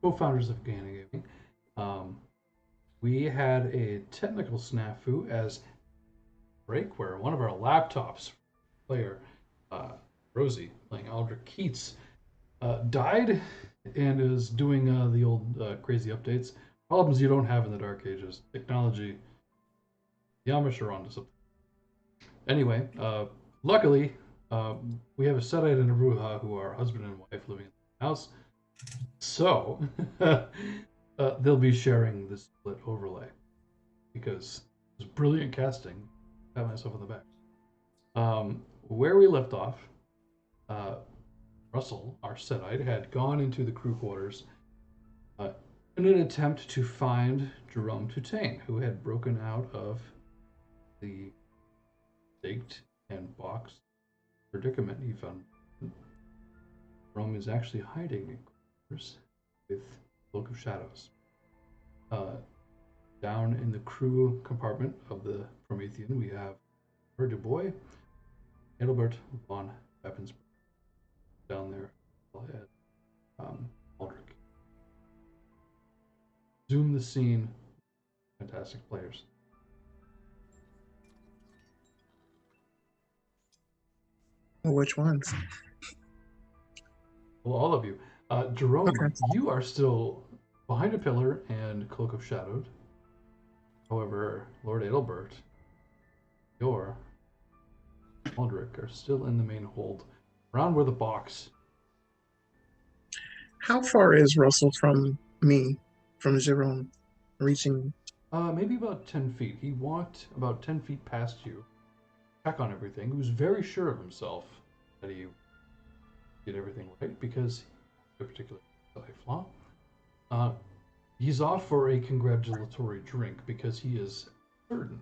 A: co-founders of Gehenna Gaming. We had a technical snafu as break where one of our laptops, player Rosie, playing Aldric Keats, died and is doing the old crazy updates. Problems you don't have in the Dark Ages. Technology, the Amish are onto something. Anyway, luckily, we have a Setite and a Brujah who are husband and wife living in the house. So, they'll be sharing this split overlay because it's brilliant casting. Pat myself on the back. Where we left off, Russell, our Setite, had gone into the crew quarters in an attempt to find Gerome Toutain, who had broken out of the staked and boxed predicament he found. Gerome is actually hiding in quarters with Cloak of Shadows. Down in the crew compartment of the Promethean, we have DuBois, Adalbert von Weapons down there at Aldric. Zoom the scene. Fantastic players.
E: Which ones?
A: Well, all of you. Gerome,
E: Okay.
A: you are still behind a pillar and Cloak of Shadows. However, Lord Adalbert, Lior, Aldric are still in the main hold, around where the box.
E: How far is Russell from me, from Gerome, reaching?
A: Maybe about 10 feet. He walked about 10 feet past you, check on everything. He was very sure of himself that he did everything right because a particular flaw. He's off for a congratulatory drink because he is certain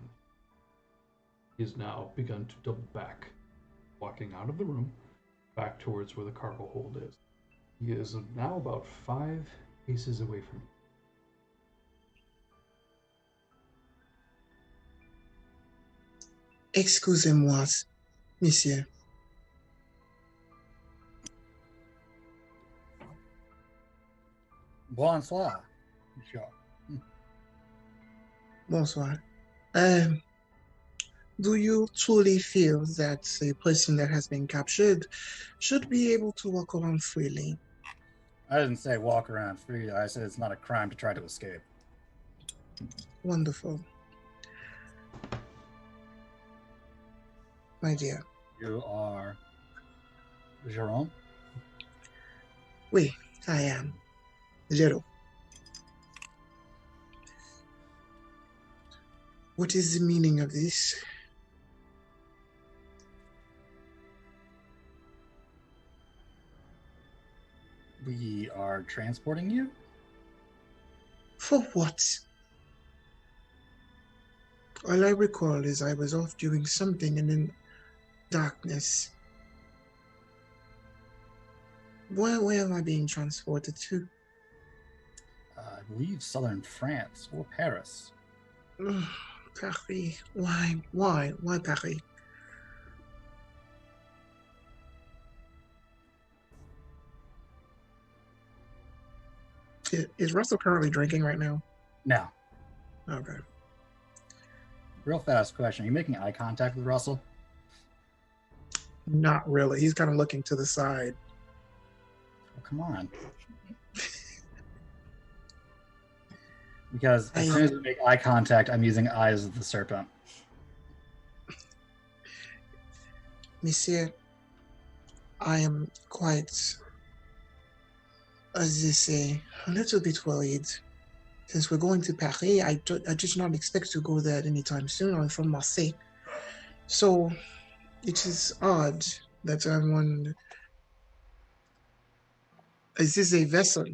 A: he has now begun to double back, walking out of the room back towards where the cargo hold is. He is now about 5 paces away from you.
E: Excusez-moi, monsieur.
D: Bonsoir. Sure.
E: Bonsoir. Do you truly feel that a person that has been captured should be able to walk around freely?
D: I didn't say walk around free. I said it's not a crime to try to escape.
E: Wonderful. My dear.
D: You are Gerome?
E: Oui, I am. Gerome. What is the meaning of this?
D: We are transporting you?
E: For what? All I recall is I was off doing something and in darkness. Where am I being transported to?
D: I believe southern France or Paris.
E: Ugh, Paris. Why Paris? Is Russell currently drinking right now?
D: Now,
E: Okay.
D: real fast question. Are you making eye contact with Russell?
E: Not really. He's kind of looking to the side.
D: Oh, come on. Because as soon as we make eye contact, I'm using Eyes of the Serpent.
E: Monsieur, I am quite, as they say, a little bit worried. Since we're going to Paris, I did not expect to go there anytime soon. I'm from Marseille. So it is odd that I'm on. Is this a vessel?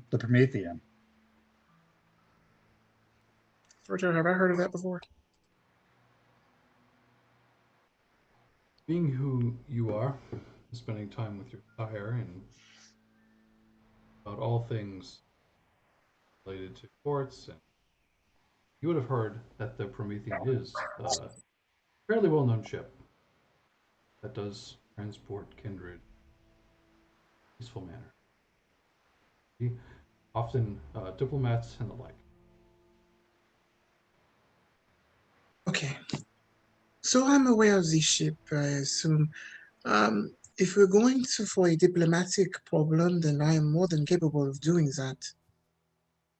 D: The Promethean.
E: Roger, have I heard of that before?
A: Being who you are, spending time with your sire and about all things related to courts, and you would have heard that the Promethean is a fairly well-known ship that does transport kindred in a peaceful manner. Often diplomats and the like.
E: Okay. So I'm aware of this ship, I assume. If we're going for a diplomatic problem, then I am more than capable of doing that,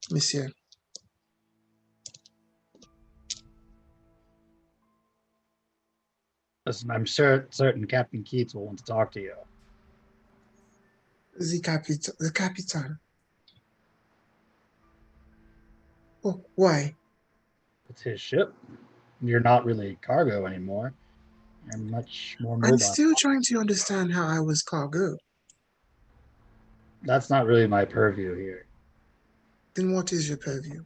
E: Monsieur.
D: Listen, I'm certain Captain Keats will want to talk to you.
E: The Capitan. Oh, why?
D: It's his ship. You're not really cargo anymore. You're much more mobile.
E: I'm still trying to understand how I was cargo.
D: That's not really my purview here.
E: Then what is your purview?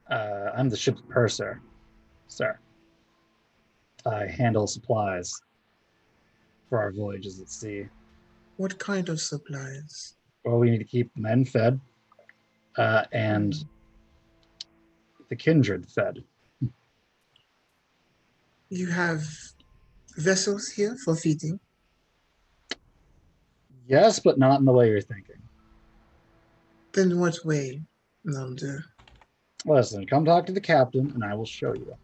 D: I'm the ship's purser, sir. I handle supplies for our voyages at sea.
E: What kind of supplies?
D: Well, we need to keep the men fed and the kindred fed.
E: You have vessels here for feeding?
D: Yes, but not in the way you're thinking.
E: Then what way, nom de?
D: Listen, come talk to the captain and I will show you.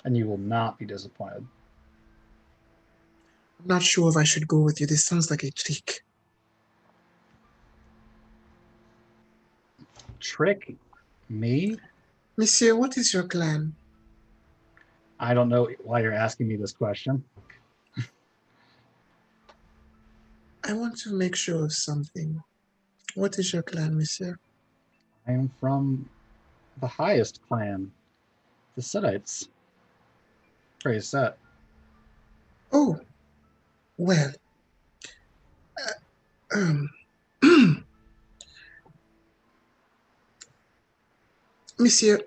D: And you will not be disappointed.
E: I'm not sure if I should go with you. This sounds like a trick.
D: Trick me?
E: Monsieur, what is your clan?
D: I don't know why you're asking me this question.
E: I want to make sure of something. What is your clan, Monsieur?
D: I am from the highest clan, the Setites. Praise Set.
E: Oh, well. Monsieur,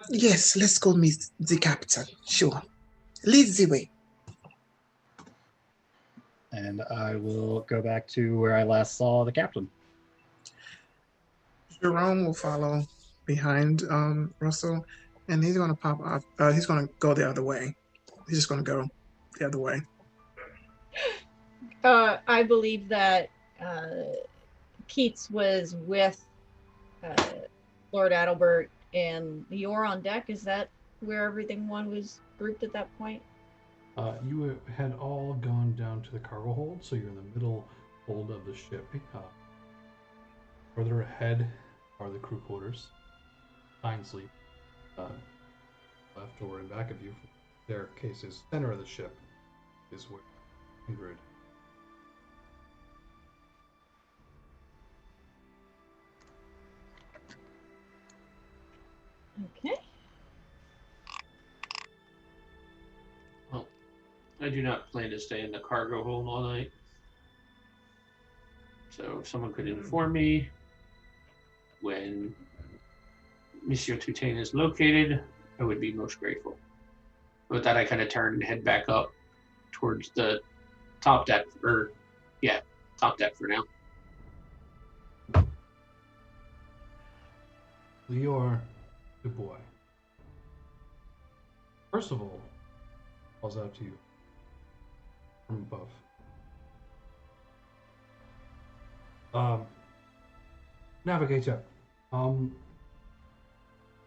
E: yes, let's go meet the captain. Sure. Lead the way.
D: And I will go back to where I last saw the captain.
E: Gerome will follow behind Russell, and he's going to pop off. He's going to go the other way. He's just going to go the other way.
F: I believe that Keats was with Lord Adalbert and Lior on deck. Is that where everything was grouped at that point?
A: You had all gone down to the cargo hold, so you're in the middle hold of the ship. Further ahead are the crew quarters. Sleep, left or in back of you. Their cases, center of the ship is where Kindred.
F: Okay.
B: Well, I do not plan to stay in the cargo hold all night. So if someone could inform me when Monsieur Toutain is located, I would be most grateful. With that, I kind of turn and head back up towards the top deck, top deck for now.
A: Lior, DuBois. First of all, calls out to you from above. Navigator,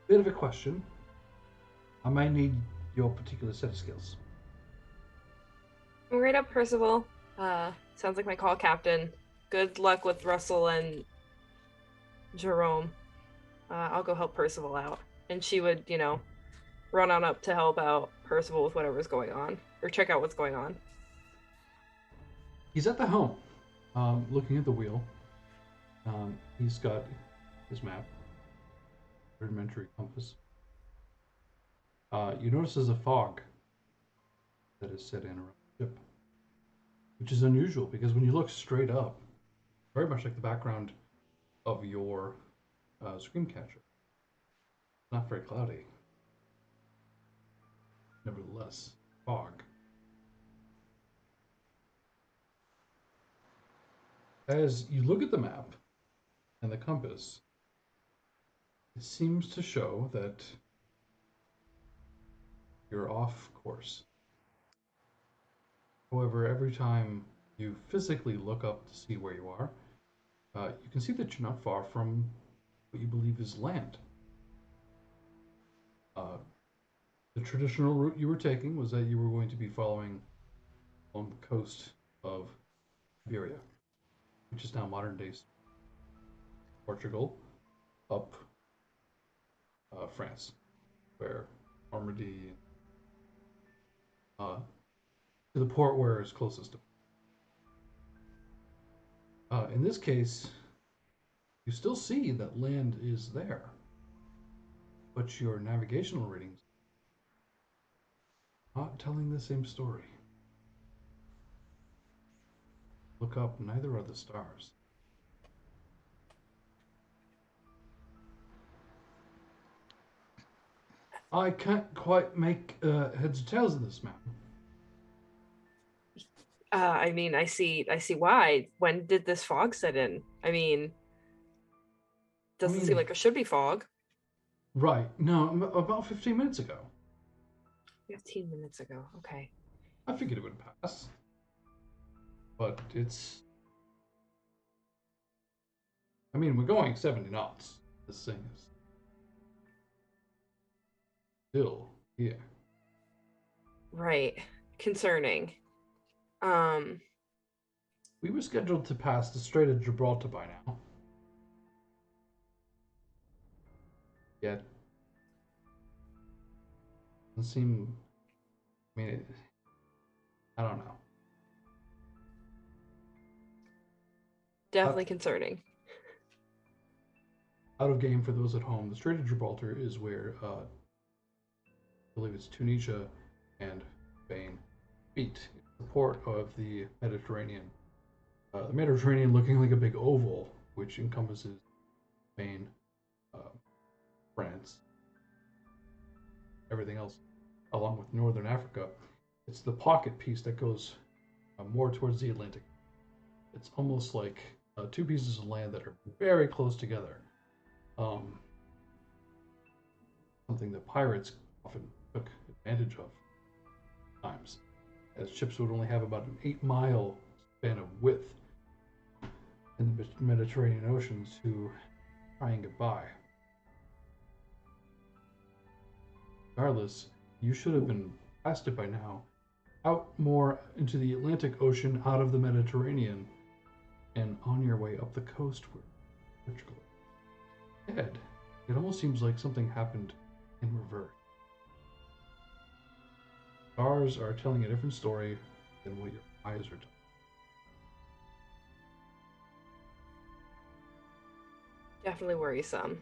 A: bit of a question. I might need your particular set of skills.
C: Right up, Percival. Sounds like my call captain. Good luck with Russell and Gerome. I'll go help Percival out. And she would, run on up to help out Percival with whatever's going on. Or check out what's going on.
A: He's at the helm, looking at the wheel. He's got his map, rudimentary compass. You notice there's a fog that is set in around the ship, which is unusual because when you look straight up, very much like the background of your screen catcher, not very cloudy. Nevertheless, fog. As you look at the map and the compass, it seems to show that you're off course. However, every time you physically look up to see where you are, you can see that you're not far from what you believe is land. The traditional route you were taking was that you were going to be following on the coast of Iberia, which is now modern day Portugal, up France, where Normandy, to the port where it's closest to. In this case, you still see that land is there, but your navigational readings are not telling the same story. Look up, neither are the stars. I can't quite make heads or tails of this map.
C: I see why. When did this fog set in? Doesn't seem like it should be fog.
A: Right. No, about 15 minutes ago.
C: 15 minutes ago. Okay.
A: I figured it would pass. But it's... we're going 70 knots. This thing is still here.
C: Right. Concerning.
A: We were scheduled to pass the Strait of Gibraltar by now. Yet, doesn't seem. I don't know.
C: Definitely concerning.
A: Out of game for those at home, the Strait of Gibraltar is where I believe it's Tunisia and Spain meet. It's the port of the Mediterranean. The Mediterranean looking like a big oval, which encompasses Spain, France, everything else, along with Northern Africa. It's the pocket piece that goes more towards the Atlantic. It's almost like two pieces of land that are very close together. Something that pirates often took advantage of times, as ships would only have about an 8-mile span of width in the Mediterranean Ocean to try and get by. Regardless, you should have been past it by now, out more into the Atlantic Ocean, out of the Mediterranean, and on your way up the coast where Portugal is. Ed, it almost seems like something happened in reverse. Stars are telling a different story than what your eyes are telling.
C: Definitely worrisome.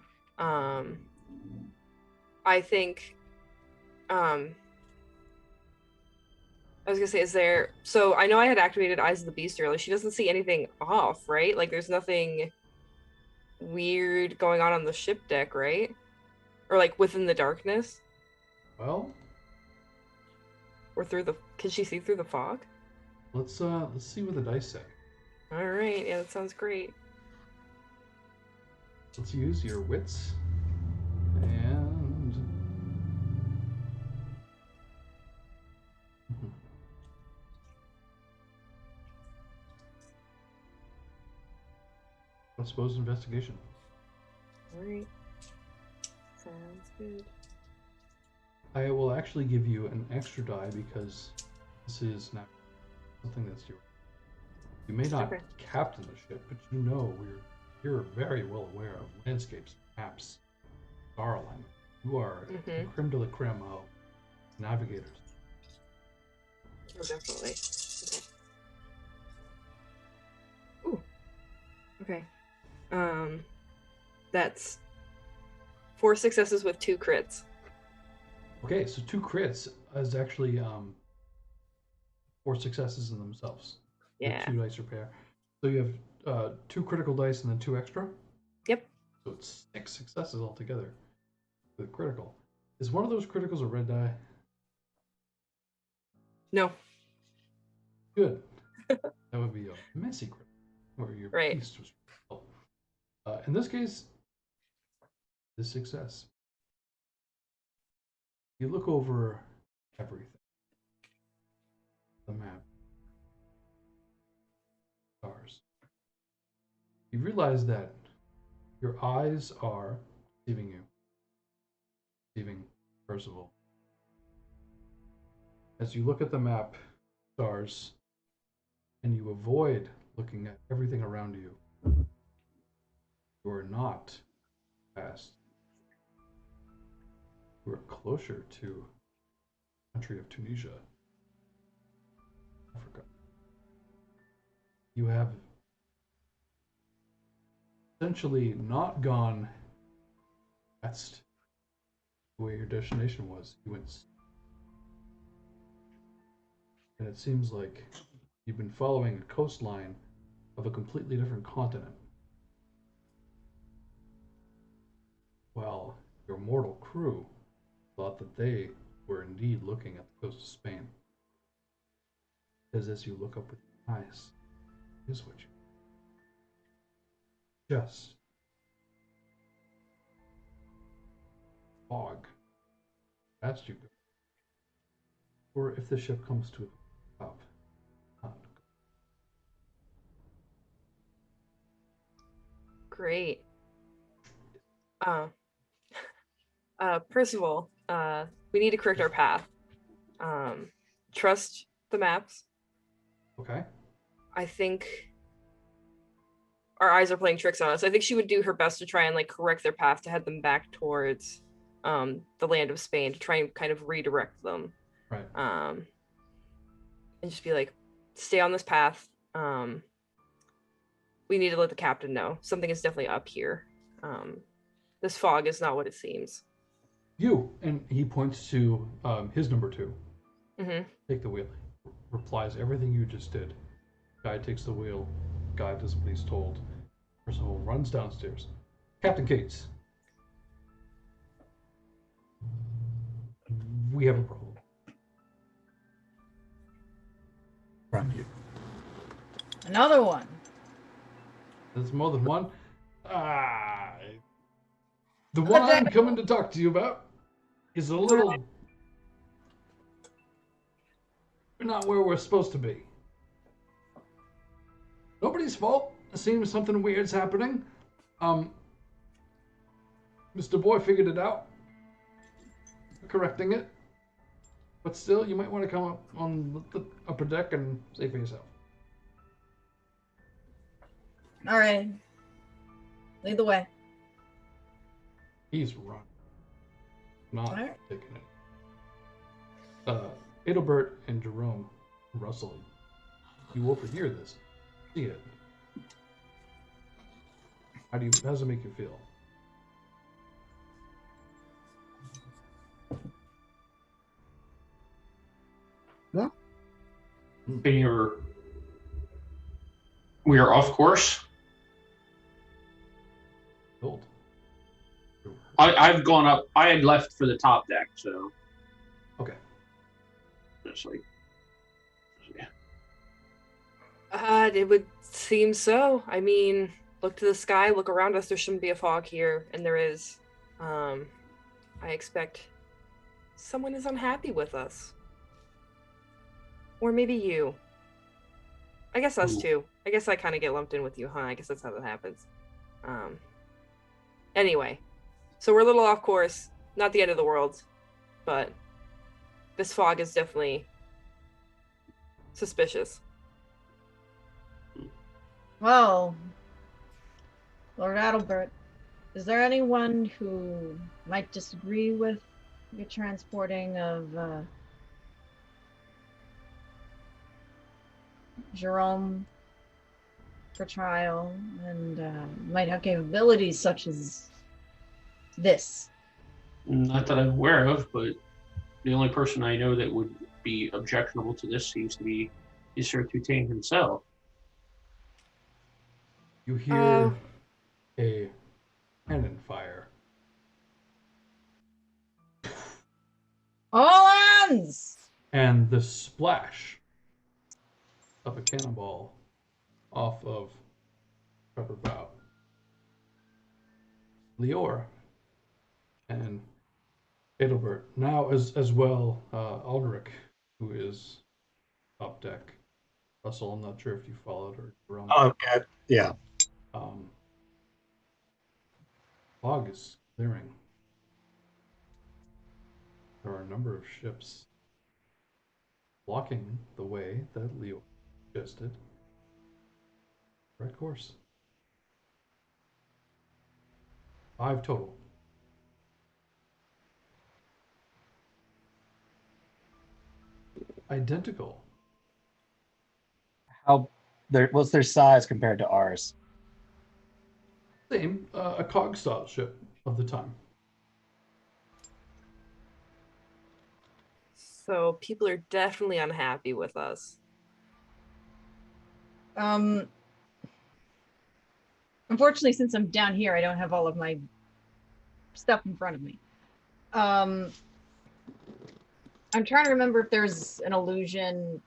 C: I think, I was gonna say, is there? So I know I had activated Eyes of the Beast earlier. She doesn't see anything off, right? Like, there's nothing weird going on the ship deck, right? Or like within the darkness,
A: Well,
C: or through the. Can she see through the fog?
A: let's see what the dice say.
C: All right, yeah, that sounds great.
A: Let's use your wits and I suppose investigation.
C: All right, sounds good.
A: I will actually give you an extra die because this is not something that's yours. You may not
C: Okay.
A: captain the ship, but you know you're very well aware of landscapes, maps, star alignment. You are the creme de la creme of navigators.
C: Oh, definitely. Okay. Ooh. Okay. That's 4 successes with 2 crits.
A: Okay, so 2 crits is actually 4 successes in themselves.
C: Yeah.
A: 2 dice repair. So you have 2 critical dice and then 2 extra?
C: Yep.
A: So it's 6 successes altogether with critical. Is one of those criticals a red die?
C: No.
A: Good. That would be a messy critical, where your
C: Right.
A: beast was. In this case, this success. You look over everything. The map. Stars. You realize that your eyes are deceiving you. Deceiving Percival. As you look at the map, stars, and you avoid looking at everything around you, you are not past. You are closer to the country of Tunisia, Africa. You have essentially not gone west the way your destination was. You went, and it seems like you've been following a coastline of a completely different continent. While your mortal crew thought that they were indeed looking at the coast of Spain. Because as you look up with your eyes, is what you just fog past you go. Or if the ship comes to a stop.
C: Great. Percival, we need to correct our path. Trust the maps.
A: Okay.
C: I think our eyes are playing tricks on us. I think she would do her best to try and like correct their path to head them back towards the land of Spain, to try and kind of redirect them.
A: Right.
C: And just be like, stay on this path. We need to let the captain know. Something is definitely up here. This fog is not what it seems.
A: You, and he points to his number 2.
C: Mm-hmm.
A: Take the wheel. Replies everything you just did. Guy takes the wheel. Guy does what he's told. Percival runs downstairs. Captain Keats. We have a problem. From you.
F: Another one.
A: There's more than one. The one I'm coming to talk to you about is a little... We're not where we're supposed to be. Nobody's fault. It seems something weird's happening. Mr. Boy figured it out. Correcting it. But still, you might want to come up on the upper deck and say for yourself.
F: All right. Lead the way.
A: He's run. Not
F: Alright.
A: taking it. Adalbert and Gerome rustling. You overhear this. See it. How does it make you feel?
B: we are off course.
A: Gold.
B: I've gone up. I had left for the top deck, so
A: Okay.
B: it's like, yeah.
C: It would seem so. I mean, look to the sky, look around us. There shouldn't be a fog here, and there is. I expect someone is unhappy with us. Or maybe you. I guess us
B: Ooh.
C: too. I guess I kind of get lumped in with you, huh? I guess that's how that happens. Anyway, so we're a little off course. Not the end of the world, but this fog is definitely suspicious.
F: Well, Lord Adalbert, is there anyone who might disagree with your transporting of Gerome for trial and might have capabilities such as this?
B: Not that I'm aware of, but the only person I know that would be objectionable to this seems to be Sir Toutain himself.
A: You hear a cannon fire.
F: All hands!
A: And the splash of a cannonball off of Trevor Bow. Lior and Adalbert, now as well Aldric, who is top deck. Russell, I'm not sure if you followed or Gerome.
D: Oh, yeah.
A: Fog is clearing. There are a number of ships blocking the way that Leo suggested. Right course. 5 total. Identical.
D: What's their size compared to ours?
A: Same, a cog style ship of the time.
C: So people are definitely unhappy with us.
F: Unfortunately, since I'm down here, I don't have all of my stuff in front of me. I'm trying to remember if there's an illusion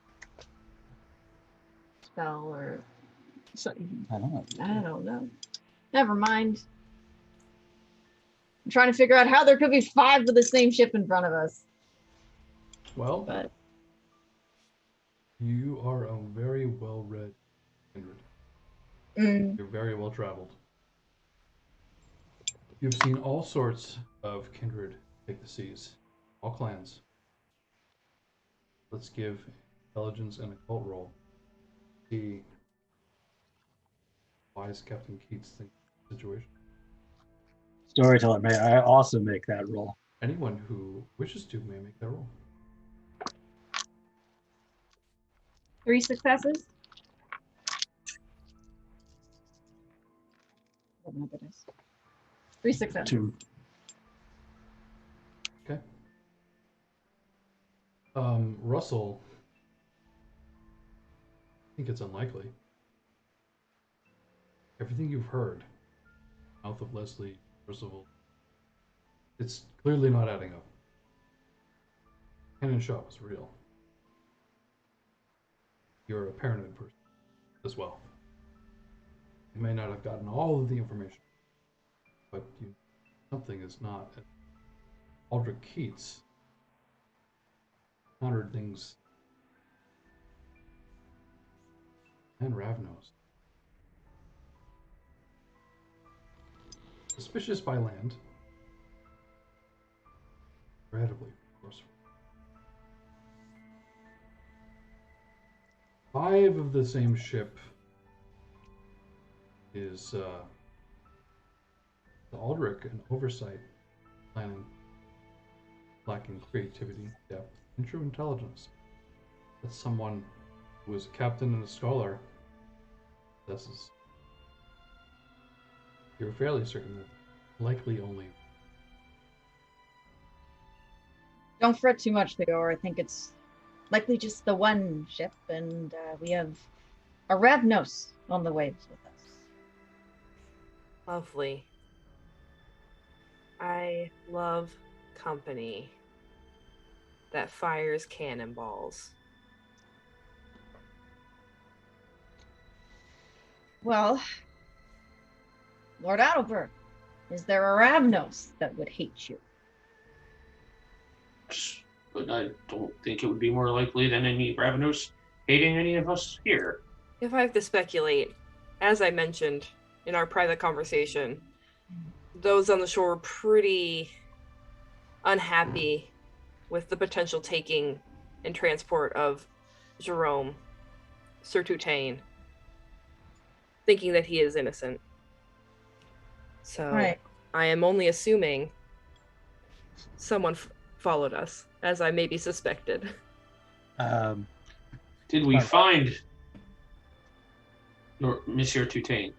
F: spell or something.
D: I don't know.
F: I don't know. Never mind. I'm trying to figure out how there could be 5 of the same ship in front of us.
A: Well,
F: But
A: you are a very well-read kindred. You're very well traveled. You've seen all sorts of kindred take the seas, all clans. Let's give intelligence and occult roll. See why is Captain Keats think of the situation?
D: Storyteller, may I also make that roll?
A: Anyone who wishes to may make that roll.
F: 3 successes. Oh my goodness. 3 successes.
D: 2.
A: Okay. Russell, I think it's unlikely. Everything you've heard, mouth of Leslee, Percival, it's clearly not adding up. Cannon shot was real. You're a paranoid person as well. You may not have gotten all of the information, but something is not. Aldric Keats encountered things, and Ravnos. Suspicious by land, incredibly forceful. 5 of the same ship is the Aldric and oversight, planning, lacking creativity, depth, and true intelligence. That's someone who is a captain and a scholar. Possesses. You're fairly certain that likely only.
F: Don't fret too much, Lior. I think it's likely just the one ship, and we have a Ravnos on the waves with us.
C: Lovely. I love company that fires cannonballs.
F: Well, Lord Adalbert, is there a Ravnos that would hate you?
B: But I don't think it would be more likely than any Ravenous hating any of us here.
C: If I have to speculate, as I mentioned in our private conversation, those on the shore were pretty unhappy with the potential taking and transport of Gerome, Sir Toutain, thinking that he is innocent. So
F: Right.
C: I am only assuming someone followed us, as I maybe suspected.
B: Did we find Monsieur Toutain?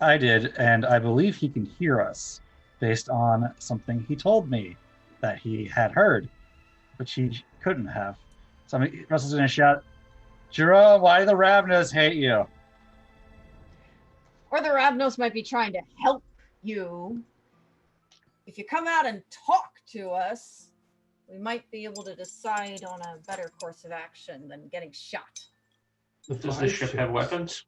D: I did, and I believe he can hear us based on something he told me that he had heard, which he couldn't have. So Russell's going to shout, Gerome, why do the Ravnos hate you?
F: Or the Ravnos might be trying to help you. If you come out and talk to us, we might be able to decide on a better course of action than getting shot.
B: Does the ship have weapons?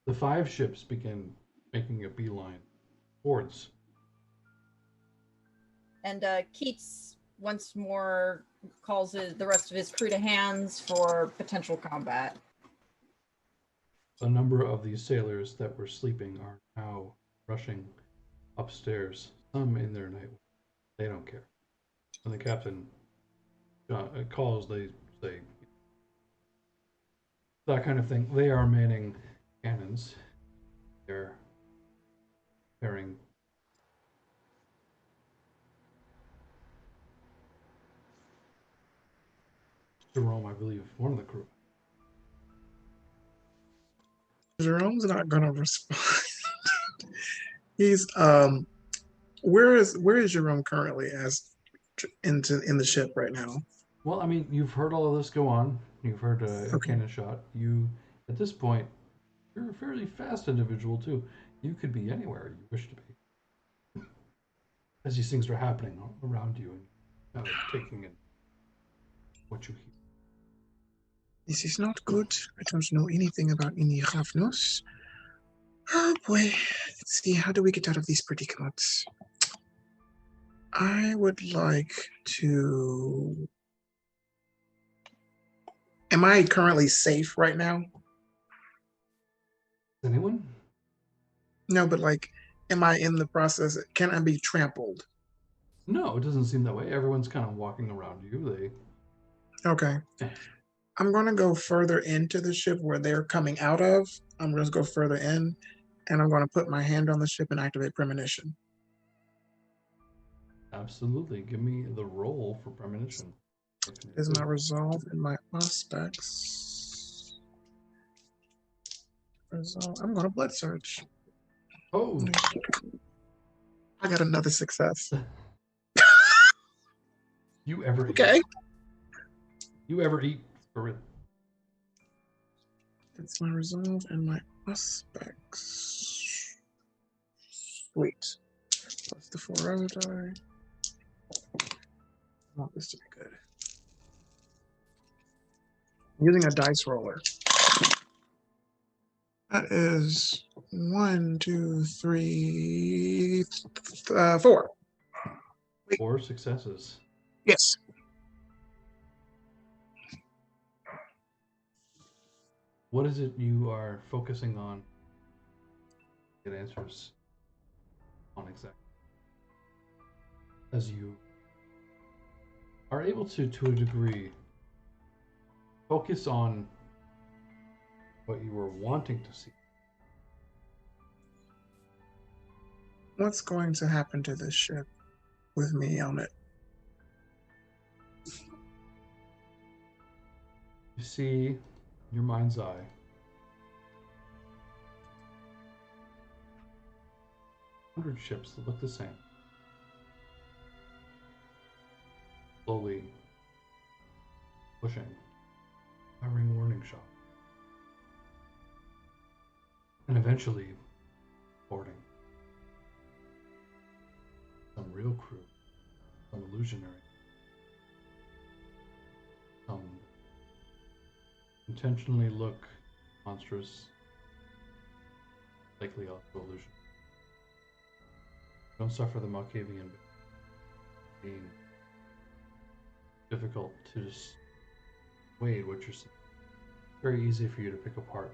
A: The 5 ships begin making a beeline towards.
F: And Keats once more calls the rest of his crew to hands for potential combat.
A: A number of these sailors that were sleeping are now rushing upstairs, some in their night. They don't care. When the captain calls, they say that kind of thing. They are manning cannons. They're carrying Gerome, I believe, one of the crew.
E: Jerome's not gonna respond. He's where is Gerome currently in the ship right now?
A: Well, I mean, you've heard all of this go on. You've heard a
E: Okay.
A: cannon shot. You, at this point, you're a fairly fast individual too. You could be anywhere you wish to be, as these things are happening around you and taking in what you hear.
E: This is not good. I don't know anything about any Ravnos. Oh boy. Let's see, how do we get out of these predicaments? I would like to... Am I currently safe right now?
A: Anyone?
E: No, but like, am I in the process? Can I be trampled?
A: No, it doesn't seem that way. Everyone's kind of walking around you.
E: Okay. I'm going to go further into the ship where they're coming out of. I'm going to go further in, and I'm going to put my hand on the ship and activate premonition.
A: Absolutely. Give me the roll for premonition.
E: Is my resolve and my aspects. Resolve. I'm going to blood search.
A: Oh,
E: I got another success.
A: you ever
E: Okay.
A: eat? You ever eat for it?
E: That's my resolve and my aspects. Sweet. Plus the 4 other die. I want this to be good. I'm using a dice roller. That is 1, 2, 3, 4.
A: 4 successes.
E: Yes.
A: What is it you are focusing on? Get answers on exactly. As you are able to a degree, focus on what you were wanting to see.
E: What's going to happen to this ship with me on it?
A: You see, in your mind's eye, hundred ships that look the same, slowly pushing, firing warning shot and eventually boarding some real crew, some illusionary, some intentionally look monstrous, likely also illusion. Don't suffer the Malkavian being difficult to just wade what you're seeing. Very easy for you to pick apart.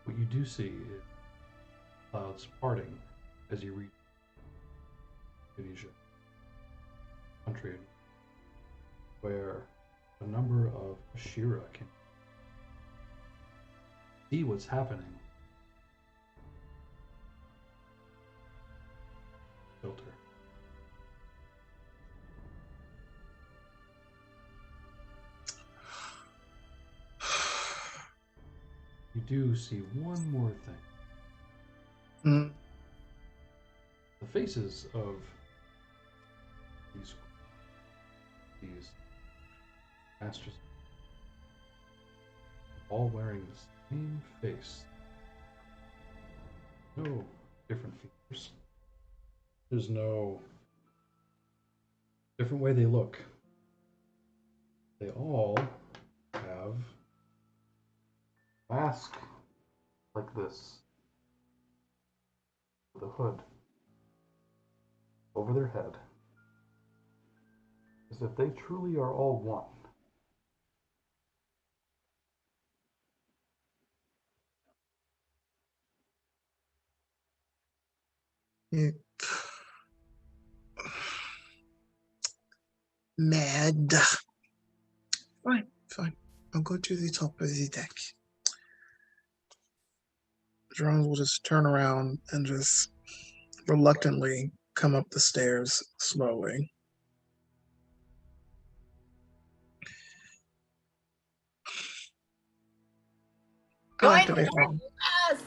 A: What you do see is clouds parting as you reach Tunisia, country where a number of Ashira can see what's happening. Filter. You do see one more thing. The faces of these masters, all wearing the same face. No different features. There's no different way they look. They all have a mask like this, with a hood over their head, as if they truly are all one.
E: Yeah. Mad. Fine. I'll go to the top of the deck. Gerome will just turn around and just reluctantly come up the stairs slowly. I'll activate all.
F: Yes!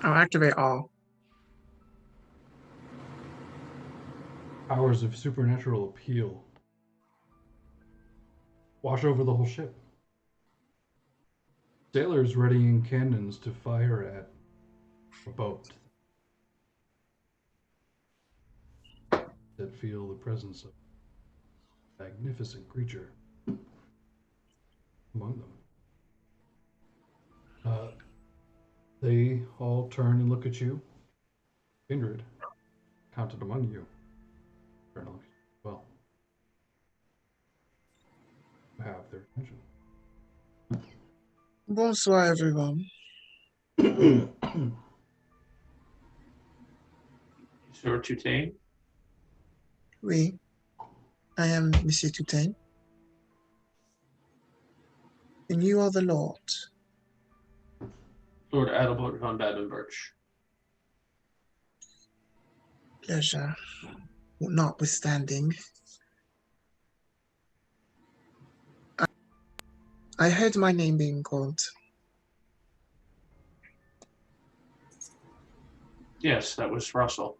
E: I'll activate all.
A: Powers of supernatural appeal wash over the whole ship. Sailors readying cannons to fire at a boat that feel the presence of a magnificent creature among them. They all turn and look at you. Kindred, counted among you. Turn and look at you as well. You have their attention.
E: Bonsoir, everyone.
B: Sir Toutain?
E: Oui, I am Monsieur Toutain. And you are the Lord.
B: Lord Adalbert von Adalbert.
E: Pleasure. Notwithstanding, I heard my name being called.
B: Yes, that was Russell.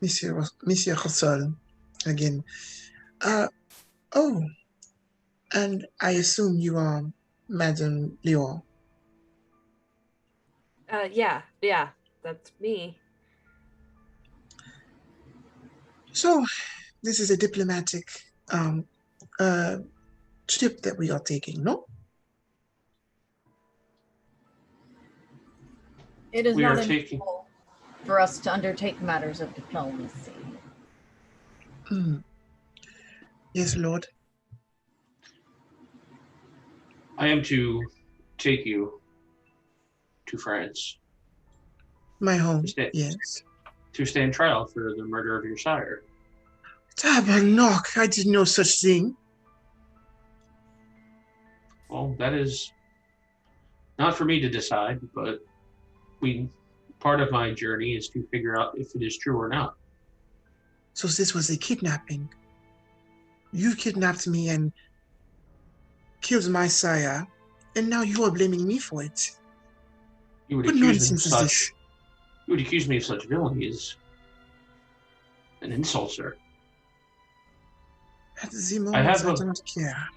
E: Monsieur Russell, again. Oh, and I assume you are Madame Lior.
C: Yeah, that's me.
E: So, this is a diplomatic trip that we are taking, no?
F: It is
B: We
F: not
B: are taking-
F: unusual for us to undertake matters of diplomacy.
E: Yes, Lord.
B: I am to take you to France
E: My home,
B: Stay.
E: yes.
B: to stand trial for the murder of your sire.
E: Tabernacle, I did no such thing.
B: Well, that is not for me to decide, but part of my journey is to figure out if it is true or not.
E: So this was a kidnapping. You kidnapped me and killed my sire, and now you are blaming me for it.
B: You would
E: What
B: accuse me of
E: nonsense is
B: such.
E: this?
B: You would accuse me of such villainy is an insult, sir.
E: At the moment, I don't care.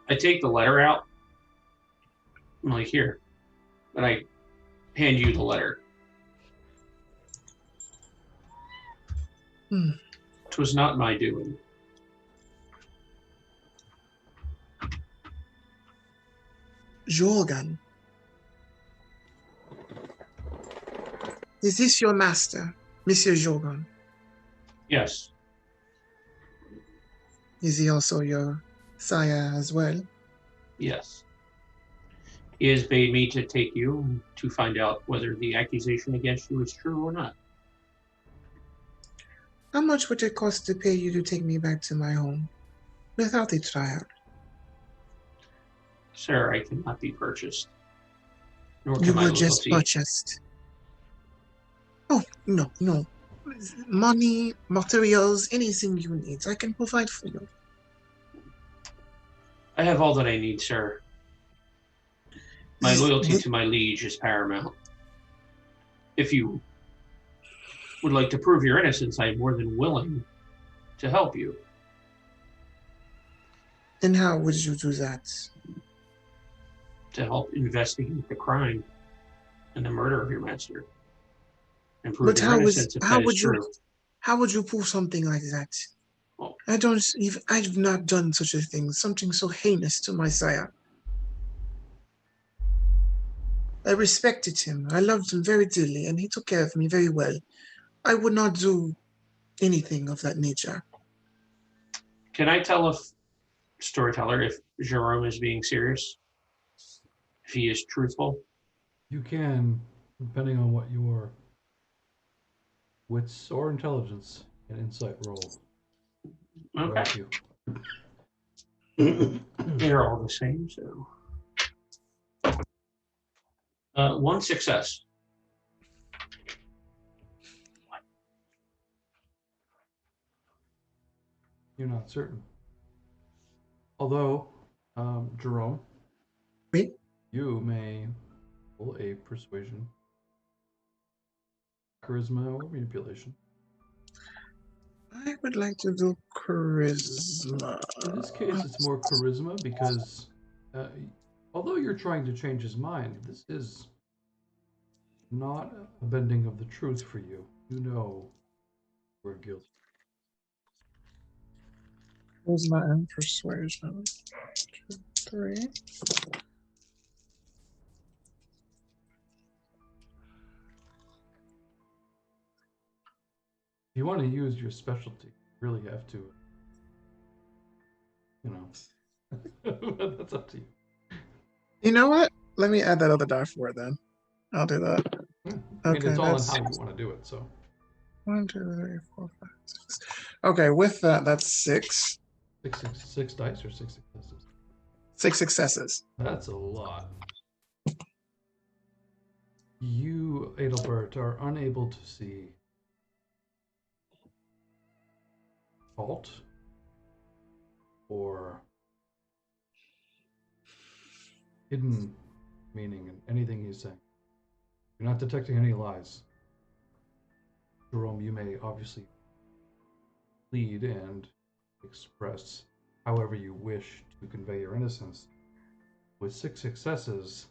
B: I take the letter out. I'm like, here. And I hand you the letter.
E: Hmm.
B: 'Twas not my doing.
E: Jorgen. Is this your master, Monsieur Jorgen?
B: Yes.
E: Is he also your sire as well?
B: Yes. He has bade me to take you to find out whether the accusation against you is true or not.
E: How much would it cost to pay you to take me back to my home without a trial?
B: Sir, I cannot be purchased. Nor can
E: You
B: my
E: were just
B: loyalty.
E: purchased. Oh, no. Money, materials, anything you need, I can provide for you.
B: I have all that I need, sir. My loyalty to my liege is paramount. If you would like to prove your innocence, I am more than willing to help you.
E: And how would you do that?
B: To help investigate the crime and the murder of your master. And prove
E: But
B: your innocence if that is true.
E: how would you prove something like that?
B: Well,
E: I've not done such a thing, something so heinous to my sire. I respected him. I loved him very dearly, and he took care of me very well. I would not do anything of that nature.
B: can I tell if Storyteller if Gerome is being serious? If he is truthful?
A: You can, depending on what your wits or intelligence and insight roll.
B: Okay. They're all the same, so. One success.
A: You're not certain. Although, Gerome,
E: Wait.
A: you may roll a persuasion, charisma, or manipulation.
E: I would like to do charisma.
A: In this case, it's more charisma because although you're trying to change his mind, this is not a bending of the truth for you. You know we're guilty.
E: Charisma and persuasion. 2, 3.
A: If you want to use your specialty, you really have to, but that's up to you.
E: You know what? Let me add that other die for it then. I'll do that.
A: I mean,
E: Okay,
A: it's all on
E: that's
A: how you want to do it, so.
E: 1, 2, 3, 4, 5, 6. Okay, with that, that's 6.
A: Six dice or 6 successes?
E: 6 successes.
A: That's a lot. You, Adalbert, are unable to see fault or hidden meaning in anything he's saying. You're not detecting any lies. Gerome, you may obviously plead and express however you wish to convey your innocence. With 6 successes,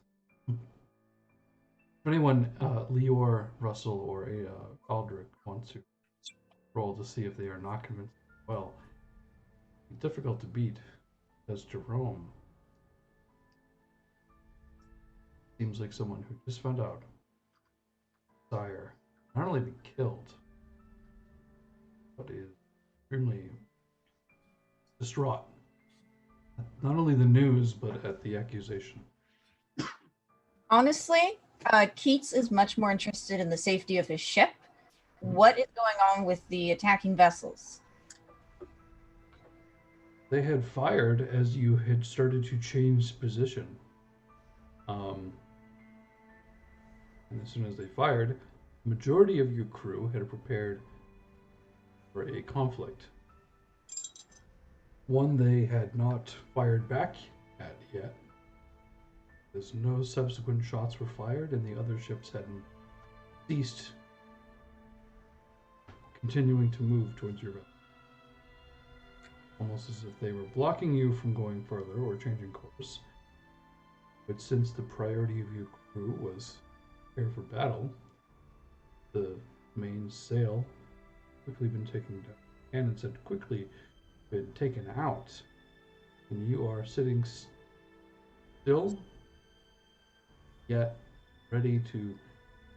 A: if anyone, Lior, Russell, or Aldric want to roll to see if they are not convinced, well, it's difficult to beat, as Gerome seems like someone who just found out Sire not only be killed, but is extremely distraught. Not only the news, but at the accusation.
F: Honestly, Keats is much more interested in the safety of his ship. What is going on with the attacking vessels?
A: They had fired as you had started to change position. And as soon as they fired, the majority of your crew had prepared for a conflict. One they had not fired back at yet, as no subsequent shots were fired and the other ships hadn't ceased continuing to move towards your vessel. almost as if they were blocking you from going further or changing course. But since the priority of your crew was prepare for battle, the main sail quickly been taken down. Cannons had quickly been taken out, and you are sitting still, yet ready to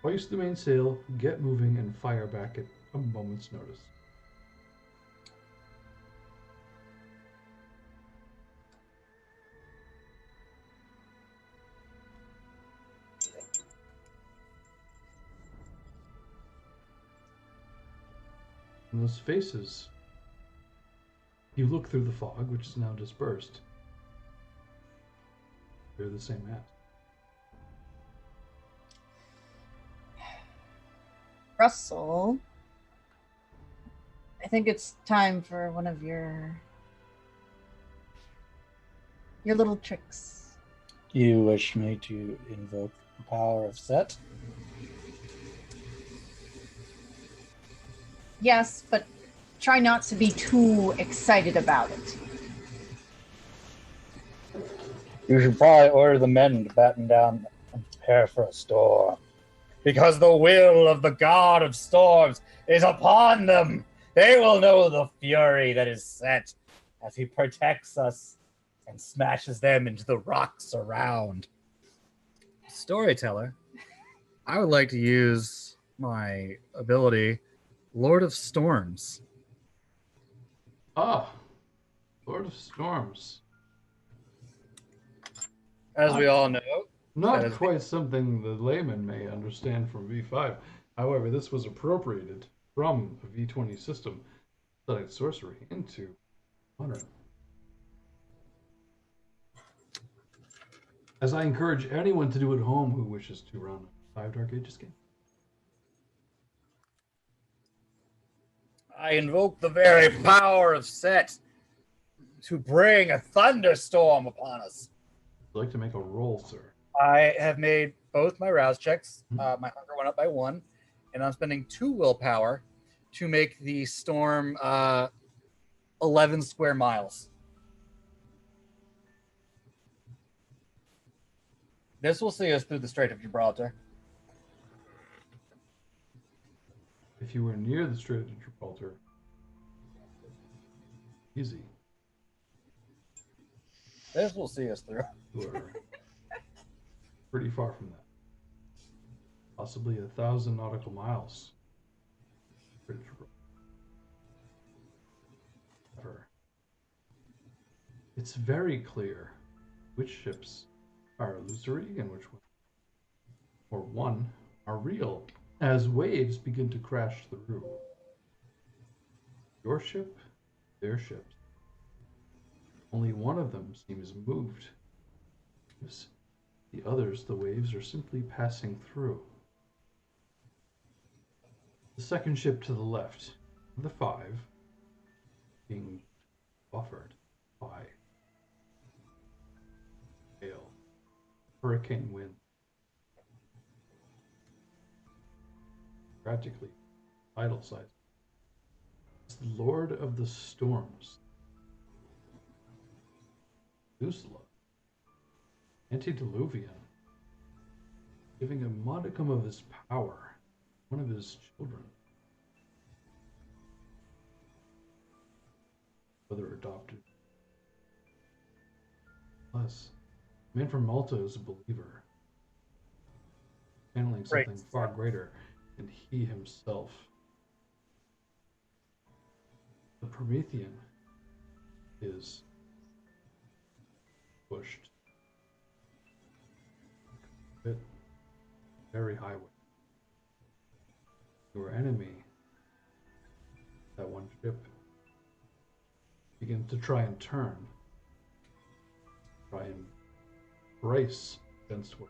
A: hoist the main sail, get moving, and fire back at a moment's notice. And those faces, you look through the fog, which is now dispersed. They're the same as.
F: Russell, I think it's time for one of your little tricks.
D: You wish me to invoke the power of Set?
F: Yes, but try not to be too excited about it.
D: You should probably order the men to batten down and prepare for a storm. Because the will of the god of storms is upon them. They will know the fury that is set as he protects us and smashes them into the rocks around. Storyteller, I would like to use my ability, Lord of Storms.
A: Ah, Lord of Storms.
D: As we all know,
A: Not quite something the layman may understand from V5. However, this was appropriated from a V20 system, studied sorcery, into Honor. As I encourage anyone to do at home who wishes to run a 5 Dark Ages game.
D: I invoke the very power of Set to bring a thunderstorm upon us.
A: Would you like to make a roll, sir?
D: I have made both my rouse checks. My hunger went up by 1, and I'm spending 2 willpower to make the storm 11 square miles. This will see us through the Strait of Gibraltar.
A: If you were near the Strait of Gibraltar, easy.
D: This will see us through.
A: You are pretty far from that. Possibly 1,000 nautical miles. It's very clear which ships are illusory and which one are real as waves begin to crash through. Your ship, their ships. Only one of them seems moved. The others, the waves are simply passing through. The second ship to the left, the 5, being buffered by hail, hurricane wind. Practically, tidal size. It's the Lord of the Storms, Usla, antediluvian, giving a modicum of his power, one of his children, whether adopted. Plus, the man from Malta is a believer, channeling something far greater than he himself. The Promethean is pushed very highway. Your enemy, that one ship, begins to try and turn, try and brace against what.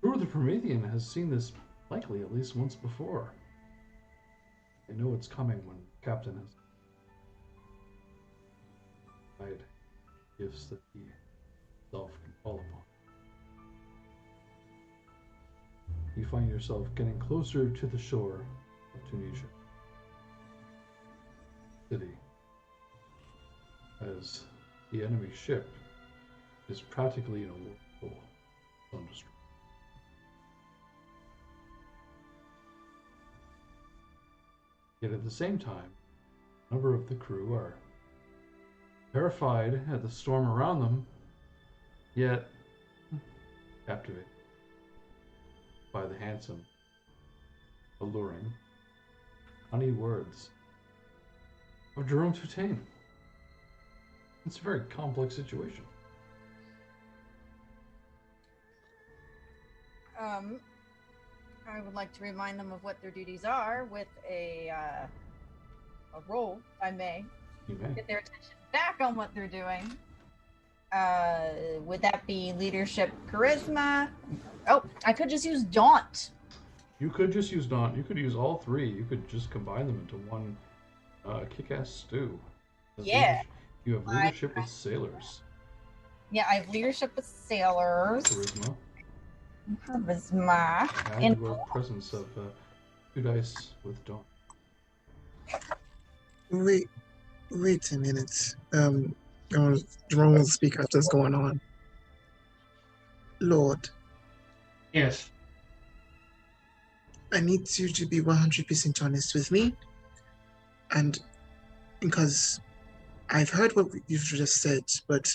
A: Crew of the Promethean has seen this likely at least once before. They know it's coming when the captain has died gifts that he himself can call upon. You find yourself getting closer to the shore of Tunisia. City as the enemy ship is practically in a whirlpool of destruction. Yet at the same time, a number of the crew are terrified at the storm around them, yet captivated by the handsome, alluring, honey words of Gerome Toutain. It's a very complex situation.
F: I would like to remind them of what their duties are with a roll, if I may.
A: You may.
F: Get their attention back on what they're doing. Would that be leadership, charisma? Oh, I could just use daunt.
A: You could just use Daunt. You could use all three. You could just combine them into one kick-ass stew.
F: Yeah.
A: You have leadership with sailors.
F: Yeah, I have leadership with sailors. Charisma.
A: And your presence of 2 dice with Daunt.
E: Wait a minute. Jerome will speak after what's going on. Lord,
B: Yes.
E: I need you to be 100% honest with me. And because I've heard what you've just said, but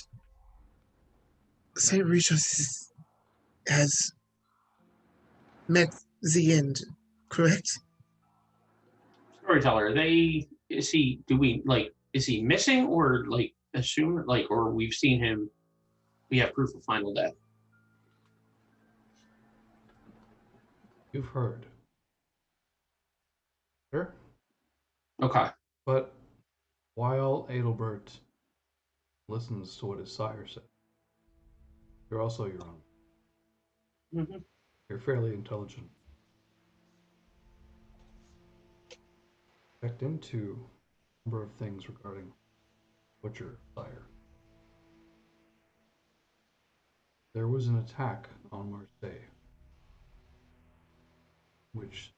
E: St. Regis has met the end, correct?
B: Storyteller, is he missing or assume or we've seen him, we have proof of final death?
A: You've heard. Sure?
B: Okay.
A: But while Adalbert listens to what his sire said, you're also your own.
B: Mm-hmm.
A: You're fairly intelligent. Checked into a number of things regarding what your sire. There was an attack on Marseille, which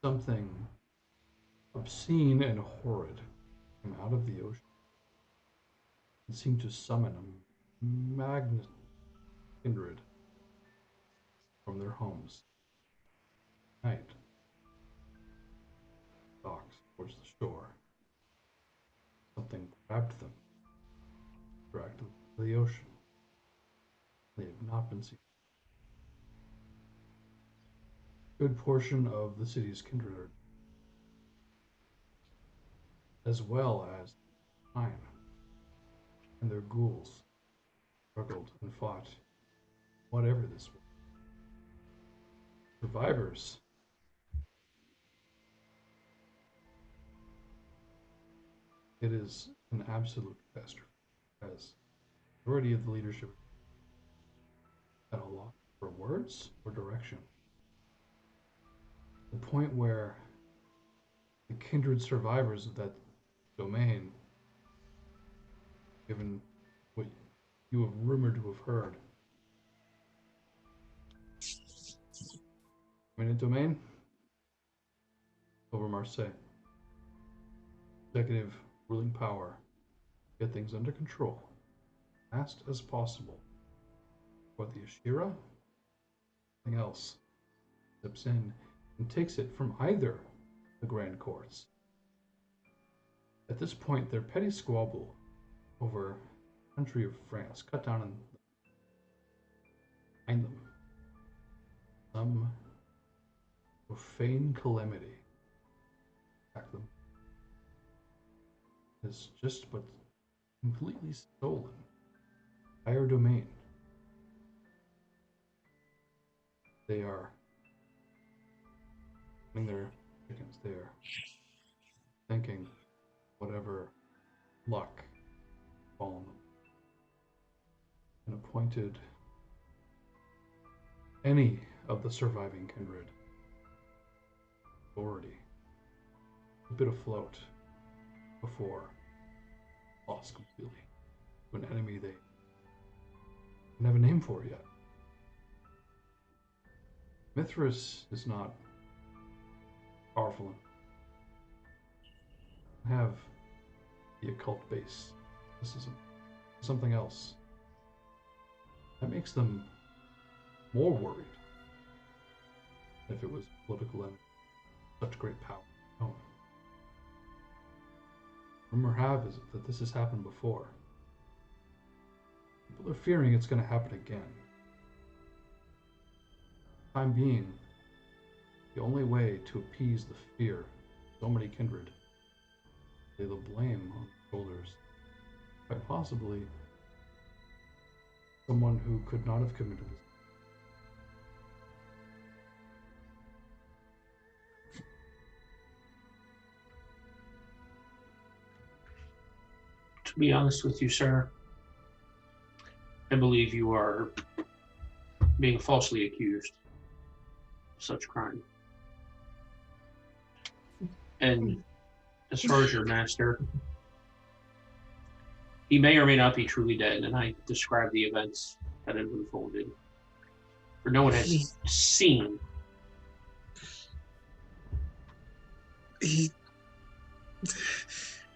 A: something obscene and horrid came out of the ocean and seemed to summon a magnet kindred from their homes. Night. Docks towards the shore. Something grabbed them, dragged them to the ocean. They had not been seen. A good portion of the city's kindred are, as well as Toutain and their ghouls, struggled and fought, whatever this was. Survivors it is an absolute catastrophe, as the majority of the leadership at a loss for words or direction. The point where the kindred survivors of that domain, given what you have rumored to have heard, eminent domain over Marseille, executive ruling power, get things under control as fast as possible. But the Ashira, nothing else, steps in and takes it from either the grand courts. At this point, their petty squabble over the country of France cut down on behind them some profane calamity attack them has just but completely stolen entire domain. They are in their chickens. They are thinking whatever luck fallen them and appointed any of the surviving kindred authority a bit afloat before lost completely to an enemy they don't have a name for yet. Mithras is not powerful enough to have the occult base This is something else. That makes them more worried. If it was political and such great power. Oh. Rumor have is that this has happened before. People are fearing it's going to happen again. For the time being, the only way to appease the fear of so many kindred, lay the blame on the shoulders, quite possibly someone who could not have committed this.
B: To be honest with you, sir, I believe you are being falsely accused of such crime. And as far as your master, he may or may not be truly dead, and I described the events that have unfolded. For no one has seen.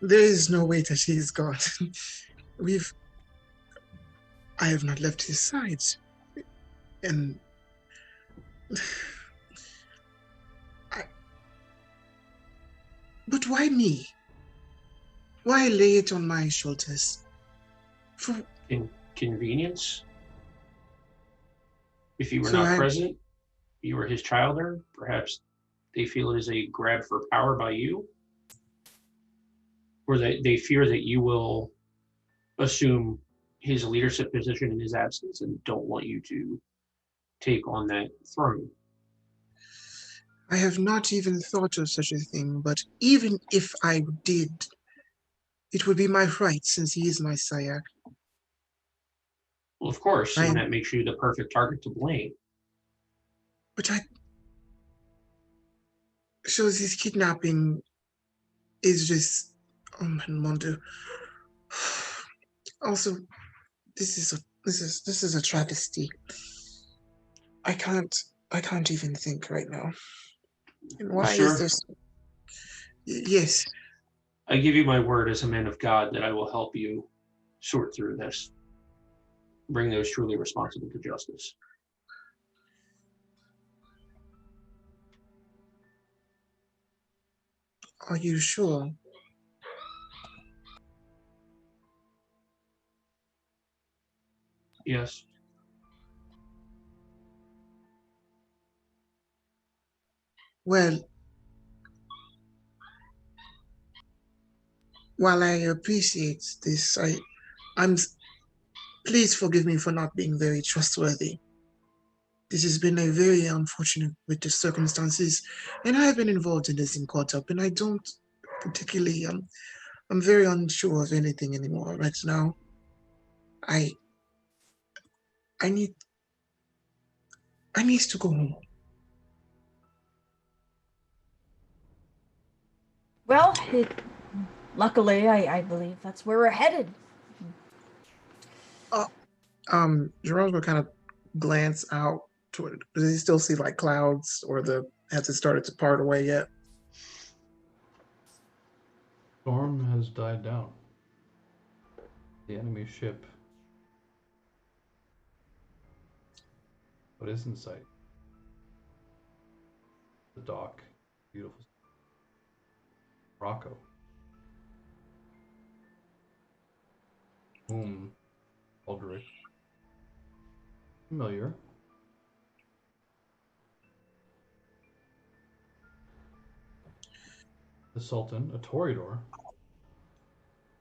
E: There is no way that he is gone. I have not left his side. And but why me? Why lay it on my shoulders? For
B: Inconvenience? If you were not present, you were his childer, perhaps they feel it is a grab for power by you? Or they fear that you will assume his leadership position in his absence and don't want you to take on that throne?
E: I have not even thought of such a thing, but even if I did, it would be my right since he is my sire.
B: Well, of course, and that makes you the perfect target to blame.
E: But so this kidnapping is just, oh my Mondo. Also, this is a travesty. I can't even think right now. And why is this? Yes.
B: I give you my word as a man of God that I will help you sort through this. Bring those truly responsible to justice.
E: Are you sure?
B: Yes.
E: Well, while I appreciate this, please forgive me for not being very trustworthy. This has been a very unfortunate with the circumstances, and I have been involved in this and caught up, and I don't particularly, I'm very unsure of anything anymore right now. I need to go home.
F: Well, luckily, I believe that's where we're headed.
E: Jerome's will kind of glance out toward. Does he still see like clouds, or has it started to part away yet?
A: Storm has died down. The enemy ship. What is in sight? The dock. Beautiful. Rocco. Aldric. Familiar. The Sultan, a Toreador.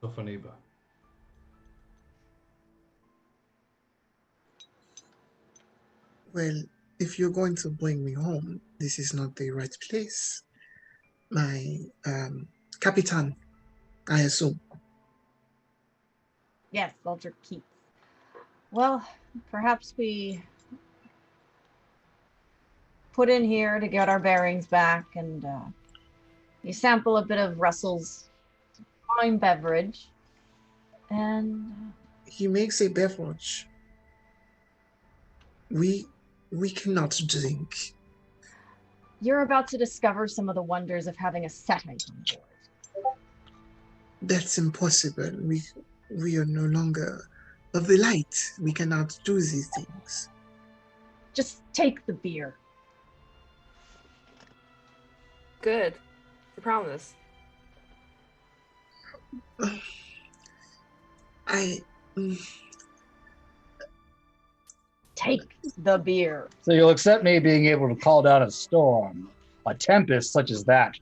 A: Sophaneba.
E: Well, if you're going to bring me home, this is not the right place. My Capitan, I assume.
F: Yes, Aldric Keats. Well, perhaps we put in here to get our bearings back, and you sample a bit of Russell's fine beverage, and
E: he makes a beverage. We cannot drink.
F: You're about to discover some of the wonders of having a Setite on board.
E: That's impossible. we are no longer of the light. We cannot do these things.
F: Just take the beer.
C: Good. I promise.
F: Take the beer.
D: So you'll accept me being able to call down a storm, a tempest such as that,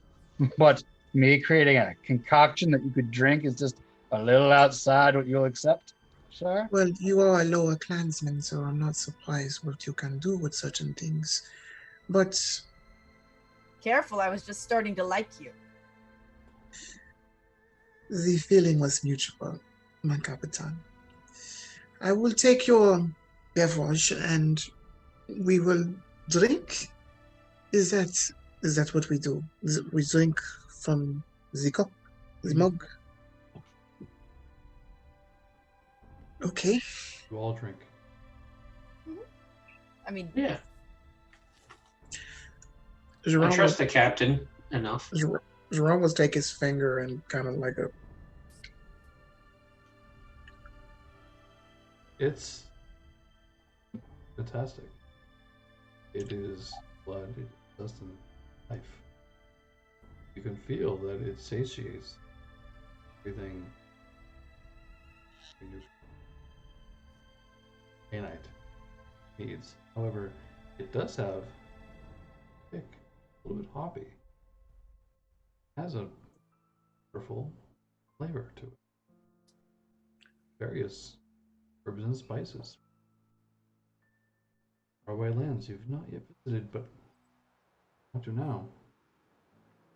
D: but me creating a concoction that you could drink is just a little outside what you'll accept, sir?
E: Well, you are a lower clansman, so I'm not surprised what you can do with certain things. But
F: Careful, I was just starting to like you.
E: the feeling was mutual, my Capitan. I will take your beverage and we will drink. Is that what we do? We drink from the cup, the mug. Okay.
A: You all drink.
F: I mean,
B: Yeah. I
E: Gerome
B: trust the captain enough.
E: Gerome will take his finger and kind of like a.
A: It's fantastic. It is blood, it is dust and life. You can feel that it satiates everything Anite needs. However, it does have thick, a little bit hoppy. Has a wonderful flavor to it. Various herbs and spices. Faraway lands you've not yet visited, but want to now.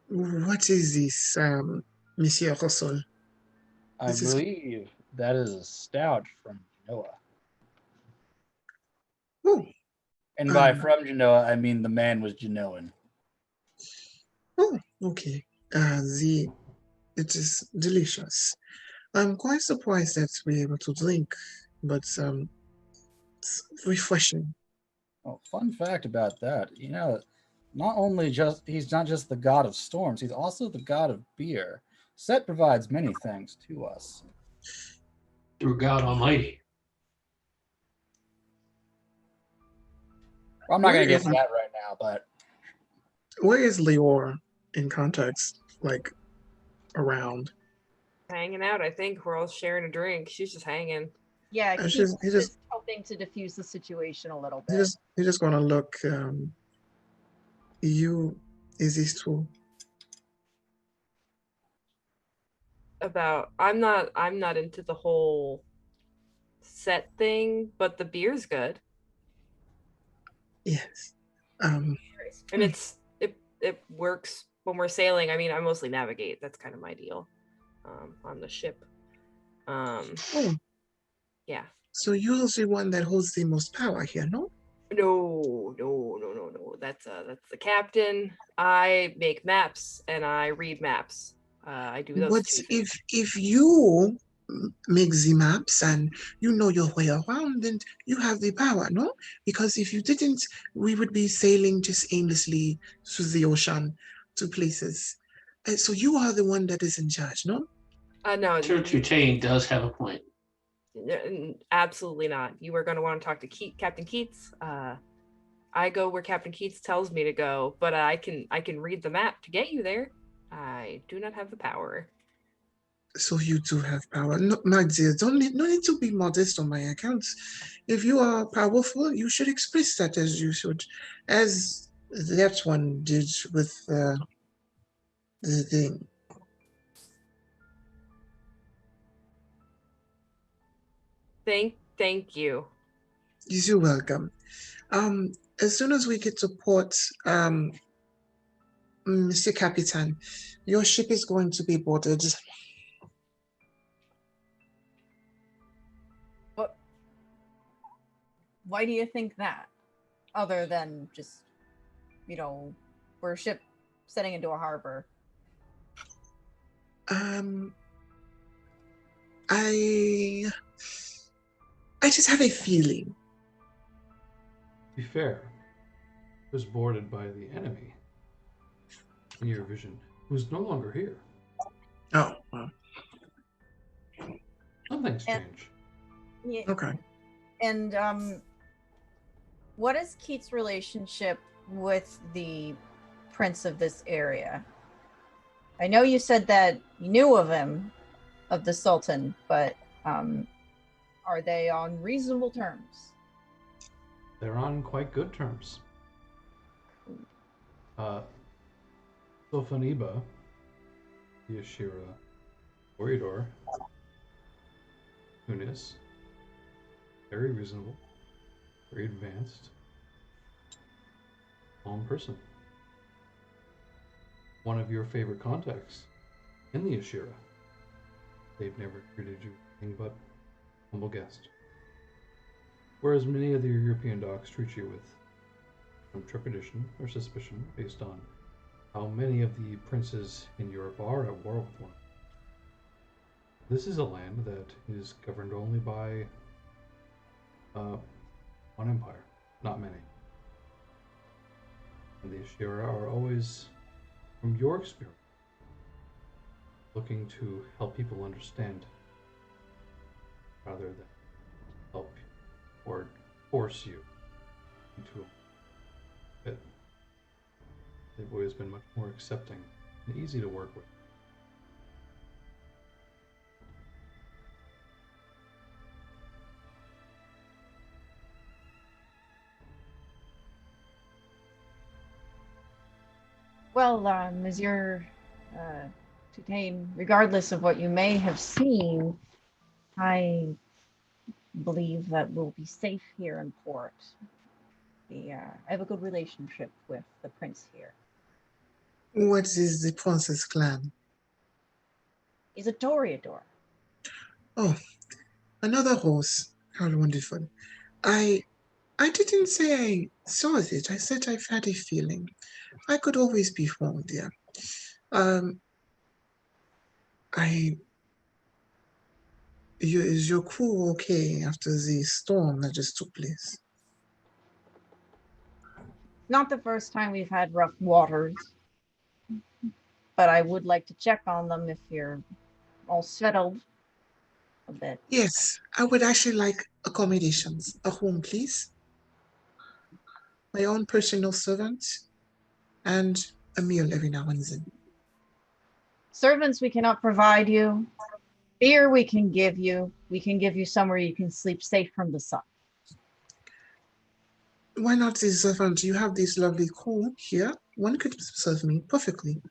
E: What is this, Monsieur Russell?
D: I
E: This is-
D: believe that is a stout from Genoa.
E: Oh,
D: And by
E: Um,
D: from Genoa, I mean the man was Genoan.
E: oh, okay. It is delicious. I'm quite surprised that we're able to drink, but it's refreshing.
D: Oh, fun fact about that, he's not just the god of storms, he's also the god of beer. Set provides many things to us.
B: Through God Almighty.
D: I'm not going to
E: Where
D: get to that right now, but
E: Where is Lior in context? Like around?
C: Hanging out, I think. We're all sharing a drink. She's just hanging.
F: yeah,
E: It's
F: Keats
E: just- he just-
F: is helping to diffuse the situation a little
E: You're
F: bit.
E: just gonna look. Is this true?
C: I'm not into the whole set thing, but the beer's good.
E: Yes.
C: And it works when we're sailing. I mean, I mostly navigate. That's kind of my deal. On the ship.
E: Oh,
C: Yeah.
E: so you're the one that holds the most power here, no?
C: No. That's the captain. I make maps and I read maps. I do those
E: But
C: two things.
E: if you make the maps and you know your way around, then you have the power, no? Because if you didn't, we would be sailing just aimlessly through the ocean to places. So you are the one that is in charge, no?
C: No,
B: Sure, Toutain does have a point.
C: absolutely not. You are going to want to talk to Captain Keats. I go where Captain Keats tells me to go, but I can read the map to get you there. I do not have the power.
E: So you do have power. No, my dear, no need to be modest on my account. If you are powerful, you should express that as you should, as that one did with the thing.
C: Thank you.
E: You're welcome. As soon as we get to port, Mr. Capitan, your ship is going to be boarded.
F: What? Why do you think that? Other than just, we're a ship setting into a harbor.
E: I just have a feeling.
A: To be fair, it was boarded by the enemy in your vision, who's no longer here.
E: Oh, well.
A: Nothing's
F: And-
A: changed.
F: Yeah.
E: Okay.
F: And what is Keats' relationship with the prince of this area? I know you said that you knew of him, of the Sultan, but are they on reasonable terms?
A: They're on quite good terms. Sofaniba, the Ashira, Toreador, Unis, very reasonable, very advanced, calm person. One of your favorite contacts in the Ashira. They've never treated you anything but humble guest. Whereas many of the European docs treat you with some trepidation or suspicion based on how many of the princes in Europe are at war with one. This is a land that is governed only by one empire, not many. And the Ashira are always, from your experience, looking to help people understand rather than help or force you into a bit. They've always been much more accepting and easy to work with.
F: Well, Monsieur Toutain, regardless of what you may have seen, I believe that we'll be safe here in port. I have a good relationship with the prince here.
E: What is the Princess clan?
F: He's a Toreador.
E: Oh, another horse. How wonderful. I didn't say I saw it. I said I've had a feeling. I could always be wrong, dear. Is your crew okay after the storm that just took place?
F: Not the first time we've had rough waters, but I would like to check on them if you're all settled a bit.
E: Yes, I would actually like accommodations. A home, please. My own personal servant, and a meal every now and then.
F: Servants we cannot provide you. Beer we can give you. We can give you somewhere you can sleep safe from the sun.
E: Why not the servant? You have this lovely crew here. One could serve me perfectly.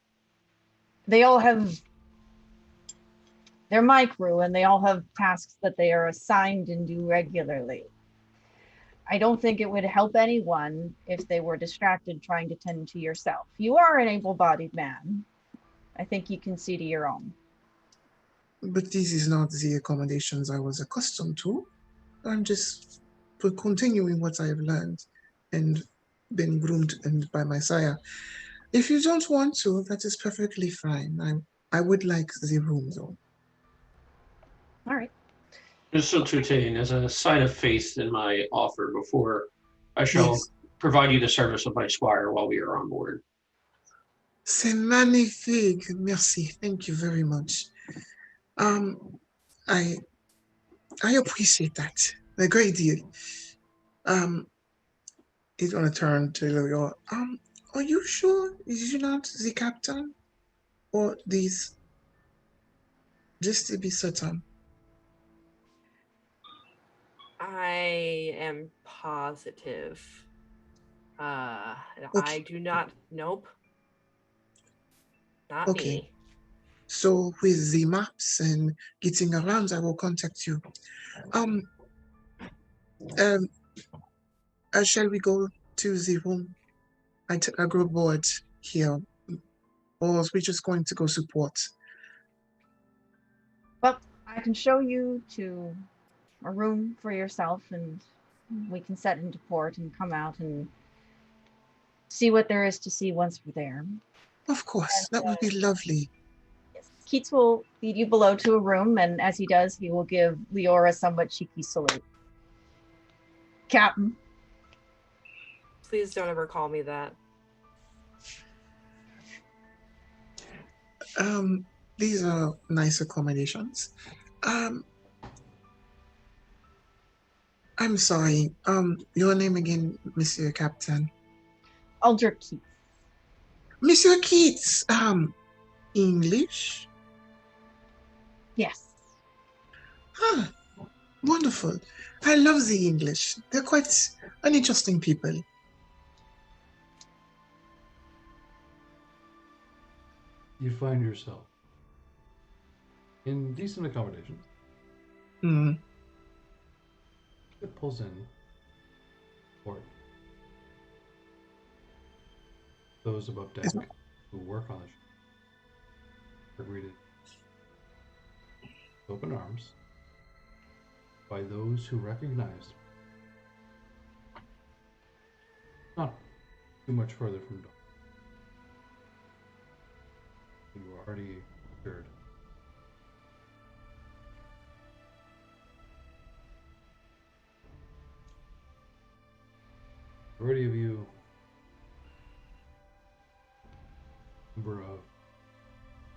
F: They all have, they're my crew, and they all have tasks that they are assigned and do regularly. I don't think it would help anyone if they were distracted trying to tend to yourself. You are an able-bodied man. I think you can see to your own.
E: But this is not the accommodations I was accustomed to. I'm just continuing what I have learned and been groomed and by my sire. If you don't want to, that is perfectly fine. I would like the room, though.
F: All right.
B: So, Toutain, as a sign of faith in my offer before, I shall
E: Yes.
B: provide you the service of my squire while we are on board.
E: C'est magnifique. Merci. Thank you very much. I appreciate that a great deal. He's gonna turn to Lior. Are you sure? Is you not the captain, or these? Just to be certain.
C: I am positive. I do not. Nope. Not
E: Okay.
C: me.
E: So with the maps and getting around, I will contact you. Shall we go to the room? I grow bored here, or are we just going to go support?
F: Well, I can show you to a room for yourself, and we can set into port and come out and see what there is to see once we're there.
E: Of course, that would be lovely.
F: Yes. Keats will lead you below to a room, and as he does, he will give Lior a somewhat cheeky salute. Captain.
C: Please don't ever call me that.
E: These are nice accommodations. I'm sorry. Your name again, Monsieur Captain.
F: Aldric Keats.
E: Monsieur Keats. English?
F: Yes.
E: Huh. Wonderful. I love the English. They're quite an interesting people.
A: You find yourself in decent accommodation.
E: Hmm.
A: It pulls in port. Those above deck who work on the ship are greeted with open arms by those who recognize not too much further from dock. You are already assured. The majority of you number of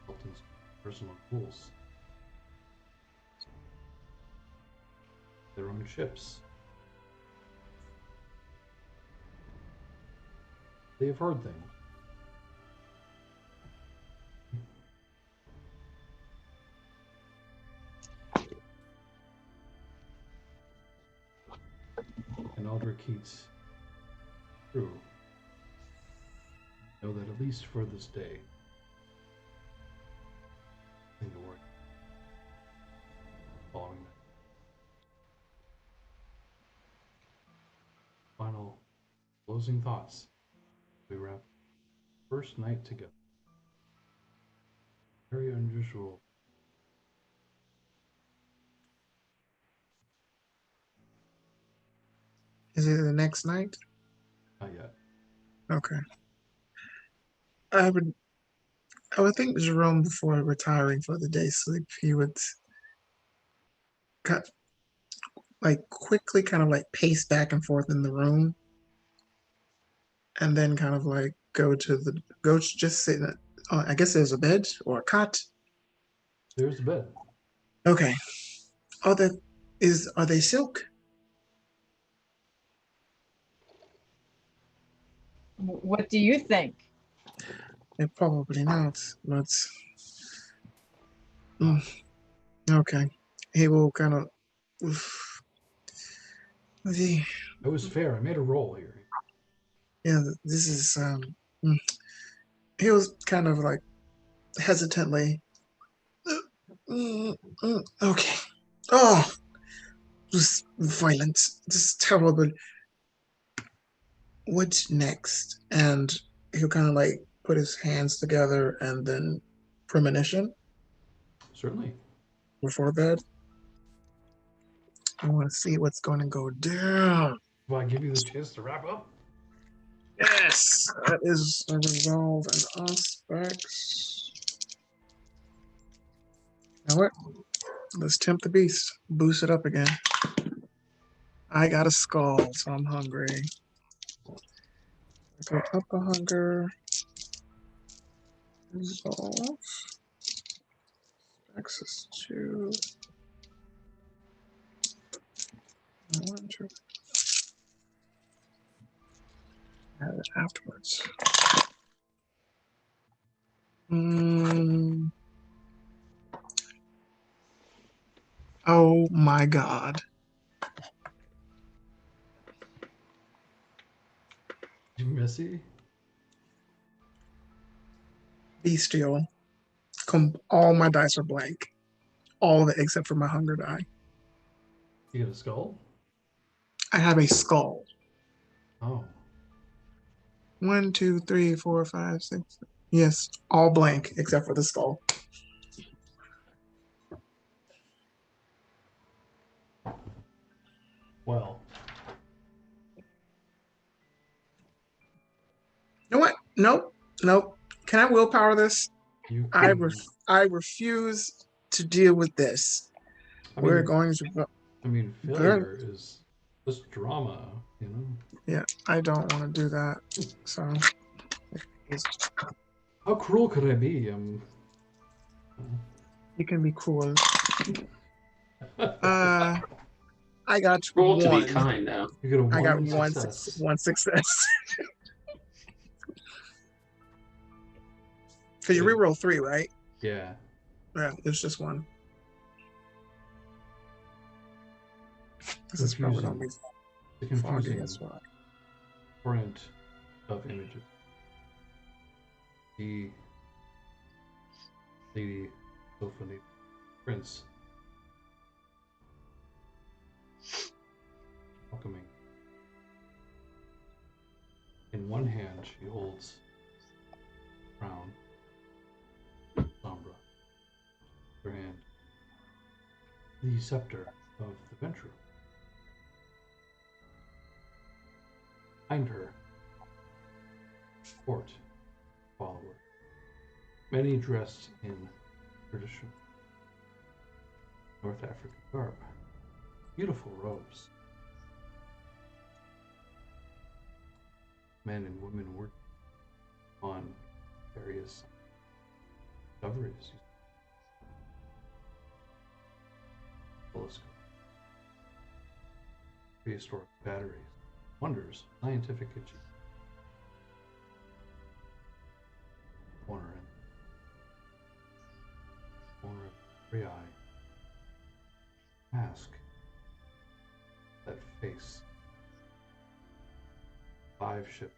A: Sultan's personal tools, their own ships. They have heard things. And Aldric Keats' crew know that at least for this day, in the work following that. Final closing thoughts. We wrap first night together. Very unusual.
E: Is it the next night?
A: Not yet.
E: Okay. I would think Gerome, before retiring for the day sleep, he would quickly kind of like pace back and forth in the room, and then kind of like just sit. I guess there's a bed or a cot.
A: There's the bed.
E: Okay. Are they silk?
F: What do you think?
E: They're probably not, but okay. He will kind of.
A: It was fair. I made a roll here.
E: Yeah, this is. He was kind of like hesitantly. Okay. Oh, just violent. Just terrible. What's next? And he'll kind of like put his hands together and then premonition
A: Certainly.
E: before bed. I want to see what's going to go down.
A: Will I give you the chance to wrap up?
E: Yes, that is a resolve and aspects. You know what? Let's tempt the beast. Boost it up again. I got a skull, so I'm hungry. Go up a hunger. Resolve. Access to. One, two. Add it afterwards. Oh my god.
A: You messy?
E: Bestial. All my dice are blank. All of it except for my hunger die.
A: You got a skull?
E: I have a skull.
A: Oh.
E: 1, 2, 3, 4, 5, 6. Yes, all blank except for the skull.
A: Well.
E: You know what? Nope. Can I willpower this? I refuse to deal with this. We're going to.
A: Failure is just drama, you know?
E: Yeah, I don't want to do that. So.
A: How cruel could I be?
E: You can be cruel. I got
B: Roll to
E: one.
B: be kind now.
A: You get a
E: I got
A: one
E: one
A: success.
E: one success. Because you reroll 3, right?
A: Yeah.
E: Yeah, it's just one. This is probably gonna be
A: The
E: foggy
A: confusing
E: as well.
A: print of images. The lady Sophony prince welcoming. In one hand she holds a crown, sombra. In her hand, the scepter of the Ventrue. Behind her, court followers, many dressed in traditional North African garb, beautiful robes. Men and women working on various discoveries. Telescope, prehistoric batteries, wonders, scientific achievements. Corner of every eye, mask, that face, 5 ship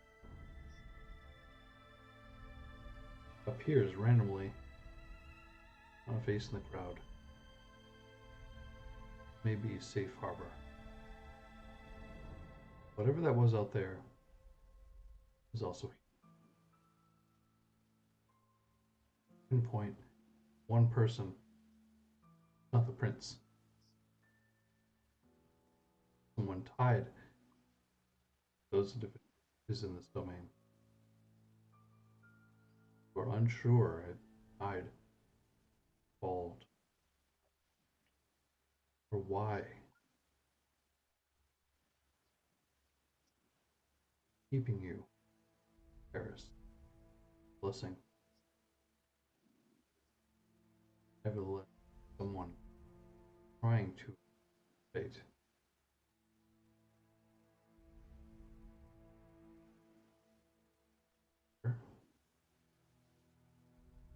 A: appears randomly on a face in the crowd. Maybe safe harbor. Whatever that was out there is also here. Pinpoint one person, not the prince. Someone tied those individuals is in this domain. We're unsure if died, involved, or why. Keeping you, Paris, blessing. Nevertheless, someone trying to fate.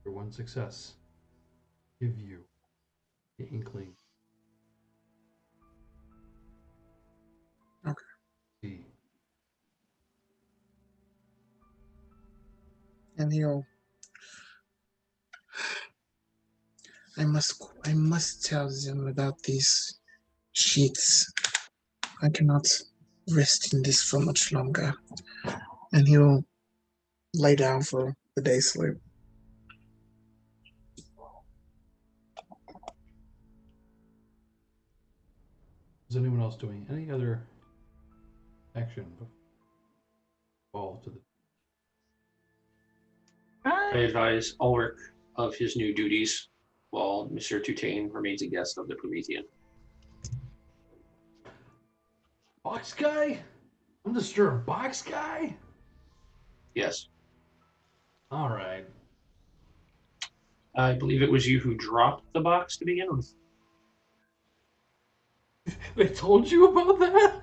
A: Your one success give you the inkling.
E: Okay.
A: See.
E: And I must tell them about these sheets. I cannot rest in this for much longer. And he'll lay down for the day's sleep.
A: Is anyone else doing any other action before to the
B: I advise Ulrich of his new duties, while Monsieur Toutain remains a guest of the Promethean.
G: Box guy? Undisturbed box guy?
B: Yes.
A: Alright.
B: I believe it was you who dropped the box to begin with.
A: They told you about that?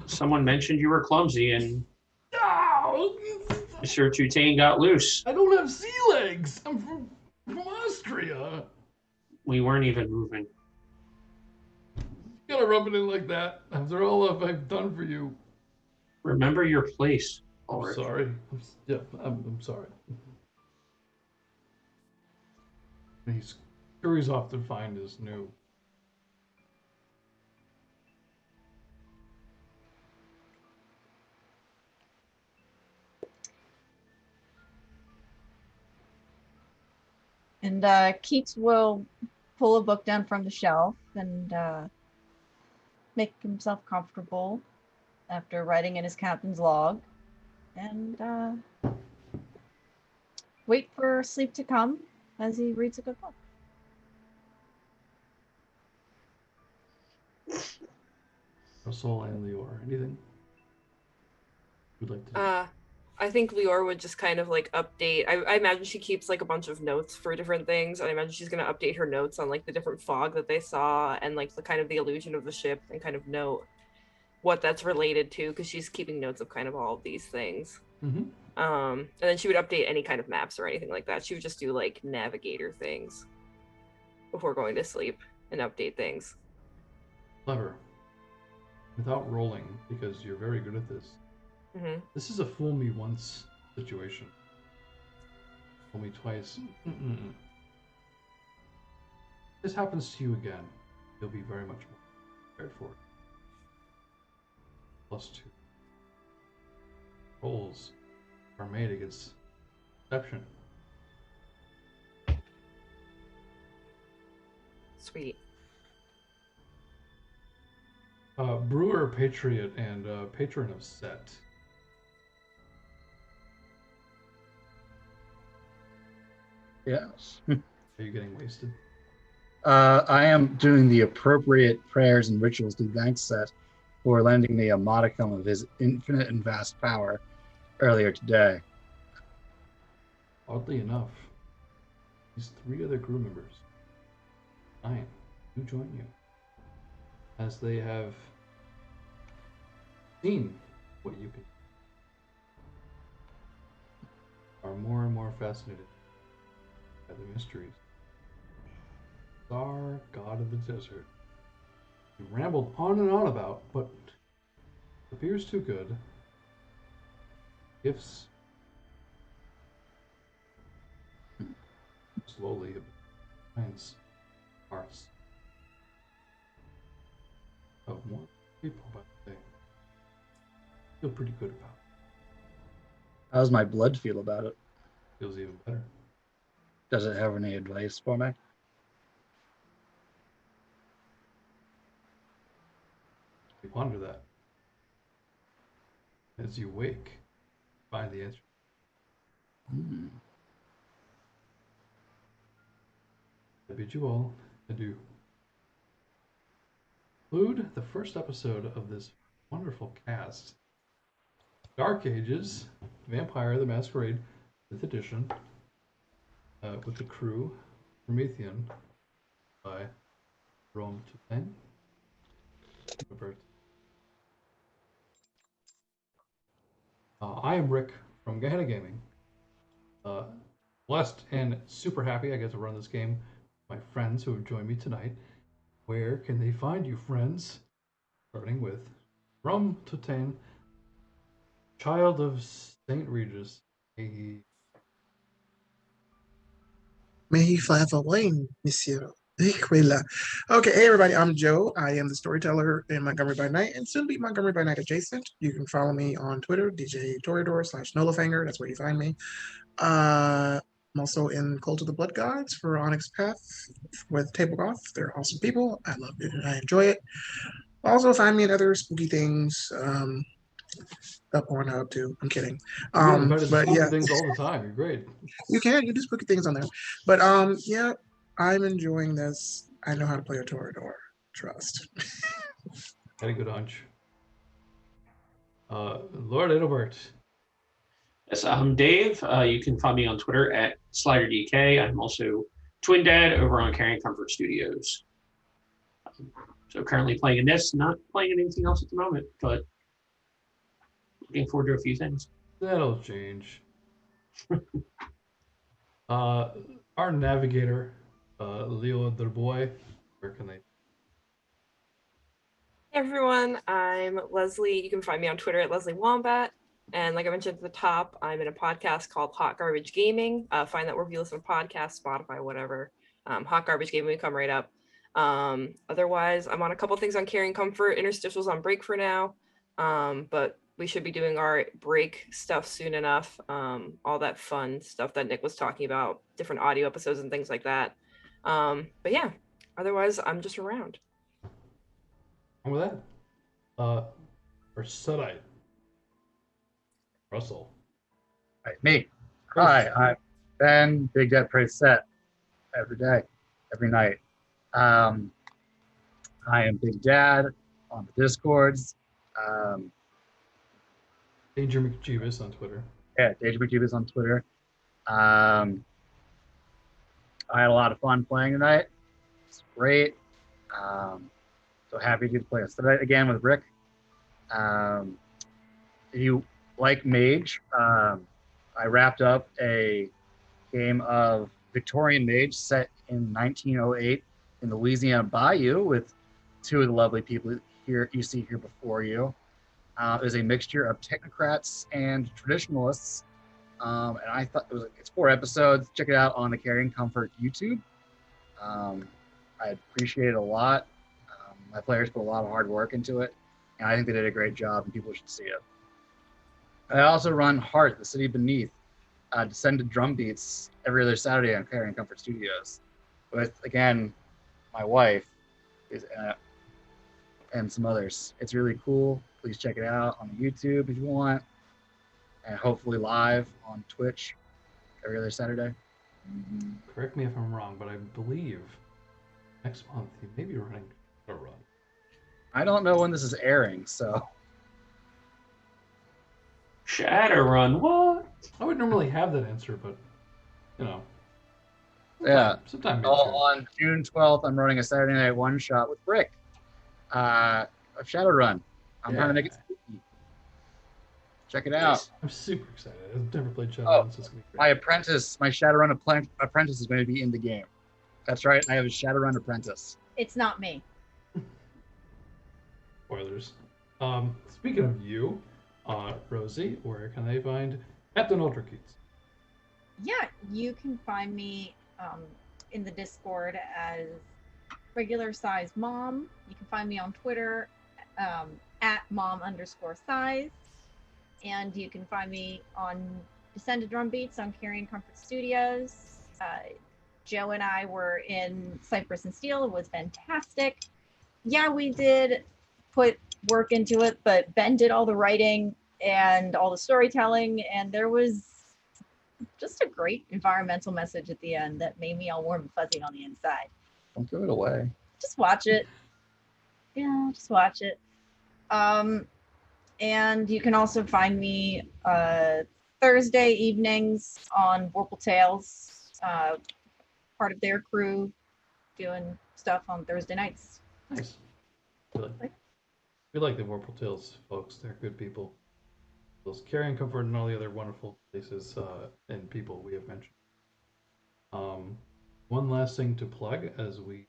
B: Someone mentioned you were clumsy and
A: No!
B: Monsieur Toutain got loose.
A: I don't have sea legs! I'm from Austria!
B: We weren't even moving.
A: You gotta rub it in like that after all I've done for you.
B: Remember your place,
A: I'm
B: Ulrich.
A: sorry. I'm sorry. He scurries off to find his new.
F: And Keats will pull a book down from the shelf and make himself comfortable after writing in his captain's log, and wait for sleep to come as he reads a good book.
A: Russell and Lior. Anything you'd like to do?
C: I think Lior would just kind of like update. I imagine she keeps like a bunch of notes for different things. I imagine she's gonna update her notes on like the different fog that they saw and like the kind of the illusion of the ship and kind of note what that's related to because she's keeping notes of kind of all of these things.
A: Mm-hmm.
C: And then she would update any kind of maps or anything like that. She would just do like navigator things before going to sleep and update things.
A: Clever. Without rolling, because you're very good at this.
C: Mm-hmm.
A: This is a fool me once situation. Fool me twice. Mm-mm. If this happens to you again, you'll be very much more prepared for it. +2. Rolls are made against deception.
C: Sweet.
A: Brewer, Patriot, and Patron of Set.
D: Yes.
A: Are you getting wasted?
D: I am doing the appropriate prayers and rituals to thank Set for lending me a modicum of his infinite and vast power earlier today.
A: Oddly enough, these 3 other crew members, 9, do join you, as they have seen what you can, are more and more fascinated by the mysteries. Tsar, god of the desert, he rambled on and on about, but appears too good. Gifts slowly finds hearts of more people, but they feel pretty good about it.
D: How's my blood feel about it?
A: Feels even better.
D: Does it have any advice for me?
A: You ponder that. As you wake, find the answer. I bid you all adieu. Conclude the first episode of this wonderful cast. Dark Ages, Vampire the Masquerade, 5th edition, with the crew, Promethean, by Gerome Toutain, Adalbert. I am Rick from Gehenna Gaming. Blessed and super happy I get to run this game with my friends who have joined me tonight. Where can they find you, friends? Starting with Gerome Toutain, child of Saint Regis.
E: May he forever reign, Monsieur. Okay, hey everybody, I'm Joe. I am the storyteller in Montgomery by Night and soon be Montgomery by Night adjacent. You can follow me on Twitter, DJ Toreador /Nolofanger. That's where you find me. I'm also in Cult of the Blood Gods for Onyx Path with Tabletop. They're awesome people. I love it and I enjoy it. Also find me in other spooky things. Up Pornhub too. I'm kidding. But yeah,
A: things all the time. You're great.
E: You do spooky things on there. But yeah, I'm enjoying this. I know how to play a Toreador. Trust.
A: Had a good hunch. Lord Adalbert.
B: Yes, I'm Dave. You can find me on Twitter at SliderDK. I'm also Twin Dad over on Carrying Comfort Studios. So currently playing in this, not playing in anything else at the moment, but looking forward to a few things.
A: That'll change. Our navigator, Lior DuBois, where can they?
C: Hey everyone, I'm Leslee. You can find me on Twitter at Leslee Wombat. And like I mentioned at the top, I'm in a podcast called Hot Garbage Gaming. Find that wherever you listen to podcasts, Spotify, whatever. Hot Garbage Gaming, we come right up. Otherwise, I'm on a couple things on Carrying Comfort. Interstitial's on break for now. But we should be doing our break stuff soon enough. All that fun stuff that Nick was talking about, different audio episodes and things like that. But yeah, otherwise, I'm just around.
A: And with that, or Setite. Russell.
D: Right, me. Hi, I'm Ben, Big Dead Praise Set. Every day, every night. I am Big Dad on the Discords.
A: Danger McJeevis on Twitter.
D: Yeah, DageBTube is on Twitter. I had a lot of fun playing tonight. It's great. So happy to play Setite again with Rick. If you like Mage, I wrapped up a game of Victorian Mage set in 1908 in the Louisiana Bayou with two of the lovely people here you see here before you. It was a mixture of technocrats and traditionalists. And I thought it's 4 episodes. Check it out on the Carrying Comfort YouTube. I appreciate it a lot. My players put a lot of hard work into it, and I think they did a great job, and people should see it. I also run Heart, the City Beneath, Descended Drum Beats every other Saturday on Carrying Comfort Studios with, again, my wife and some others. It's really cool. Please check it out on YouTube if you want, and hopefully live on Twitch every other Saturday.
A: Correct me if I'm wrong, but I believe next month you may be running a run.
D: I don't know when this is airing, so.
B: Shadowrun, what?
A: I would normally have that answer, but you know.
D: Yeah.
A: Sometime
D: On June 12th, I'm running a Saturday night one-shot with Rick. A Shadowrun. I'm trying to make it spooky. Check it out.
A: I'm super excited. I've never played Shadowrun, so it's gonna be great.
D: My Shadowrun apprentice is going to be in the game. That's right, I have a Shadowrun apprentice.
F: It's not me.
A: Spoilers. Speaking of you, Rosie, where can they find Captain Aldric?
F: Yeah, you can find me in the Discord as regular size mom. You can find me on Twitter at mom_size. And you can find me on Descended Drum Beats on Carrying Comfort Studios. Joe and I were in Cypress and Steel. It was fantastic. Yeah, we did put work into it, but Ben did all the writing and all the storytelling, and there was just a great environmental message at the end that made me all warm and fuzzy on the inside.
D: Don't give it away.
F: Just watch it. Yeah, just watch it. And you can also find me Thursday evenings on Vorpal Tales, part of their crew, doing stuff on Thursday nights.
A: Nice. We like the Vorpal Tales folks. They're good people. Those Carrying Comfort and all the other wonderful places and people we have mentioned. One last thing to plug as we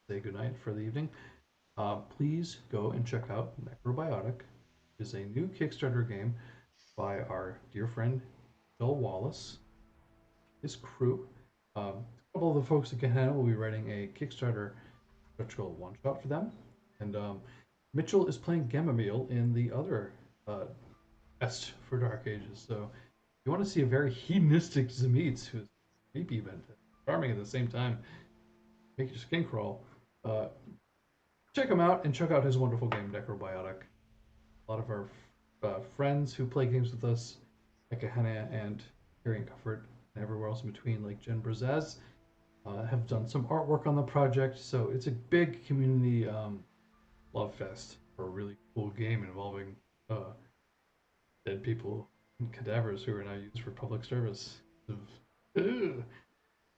A: say goodnight for the evening. Please go and check out Necrobiotic. It is a new Kickstarter game by our dear friend Bill Wallace, his crew. A couple of the folks at Gehenna will be writing a Kickstarter stretch goal one-shot for them. And Mitchell is playing Gamameel in the other quest for Dark Ages. So if you want to see a very hedonistic Zemeets who's creepy but charming at the same time, make your skin crawl, check him out and check out his wonderful game, Necrobiotic. A lot of our friends who play games with us at Gehenna and Carrying Comfort and everywhere else in between, like Jen Brazaz, have done some artwork on the project. So it's a big community love fest for a really cool game involving dead people and cadavers who are now used for public service.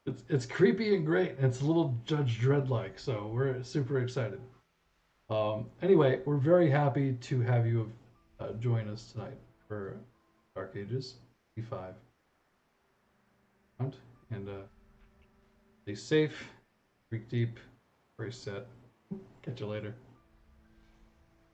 A: It's creepy and great, and it's a little Judge Dredd-like, so we're super excited. Anyway, we're very happy to have you join us tonight for Dark Ages E5. And stay safe, breathe deep, brace set. Catch you later.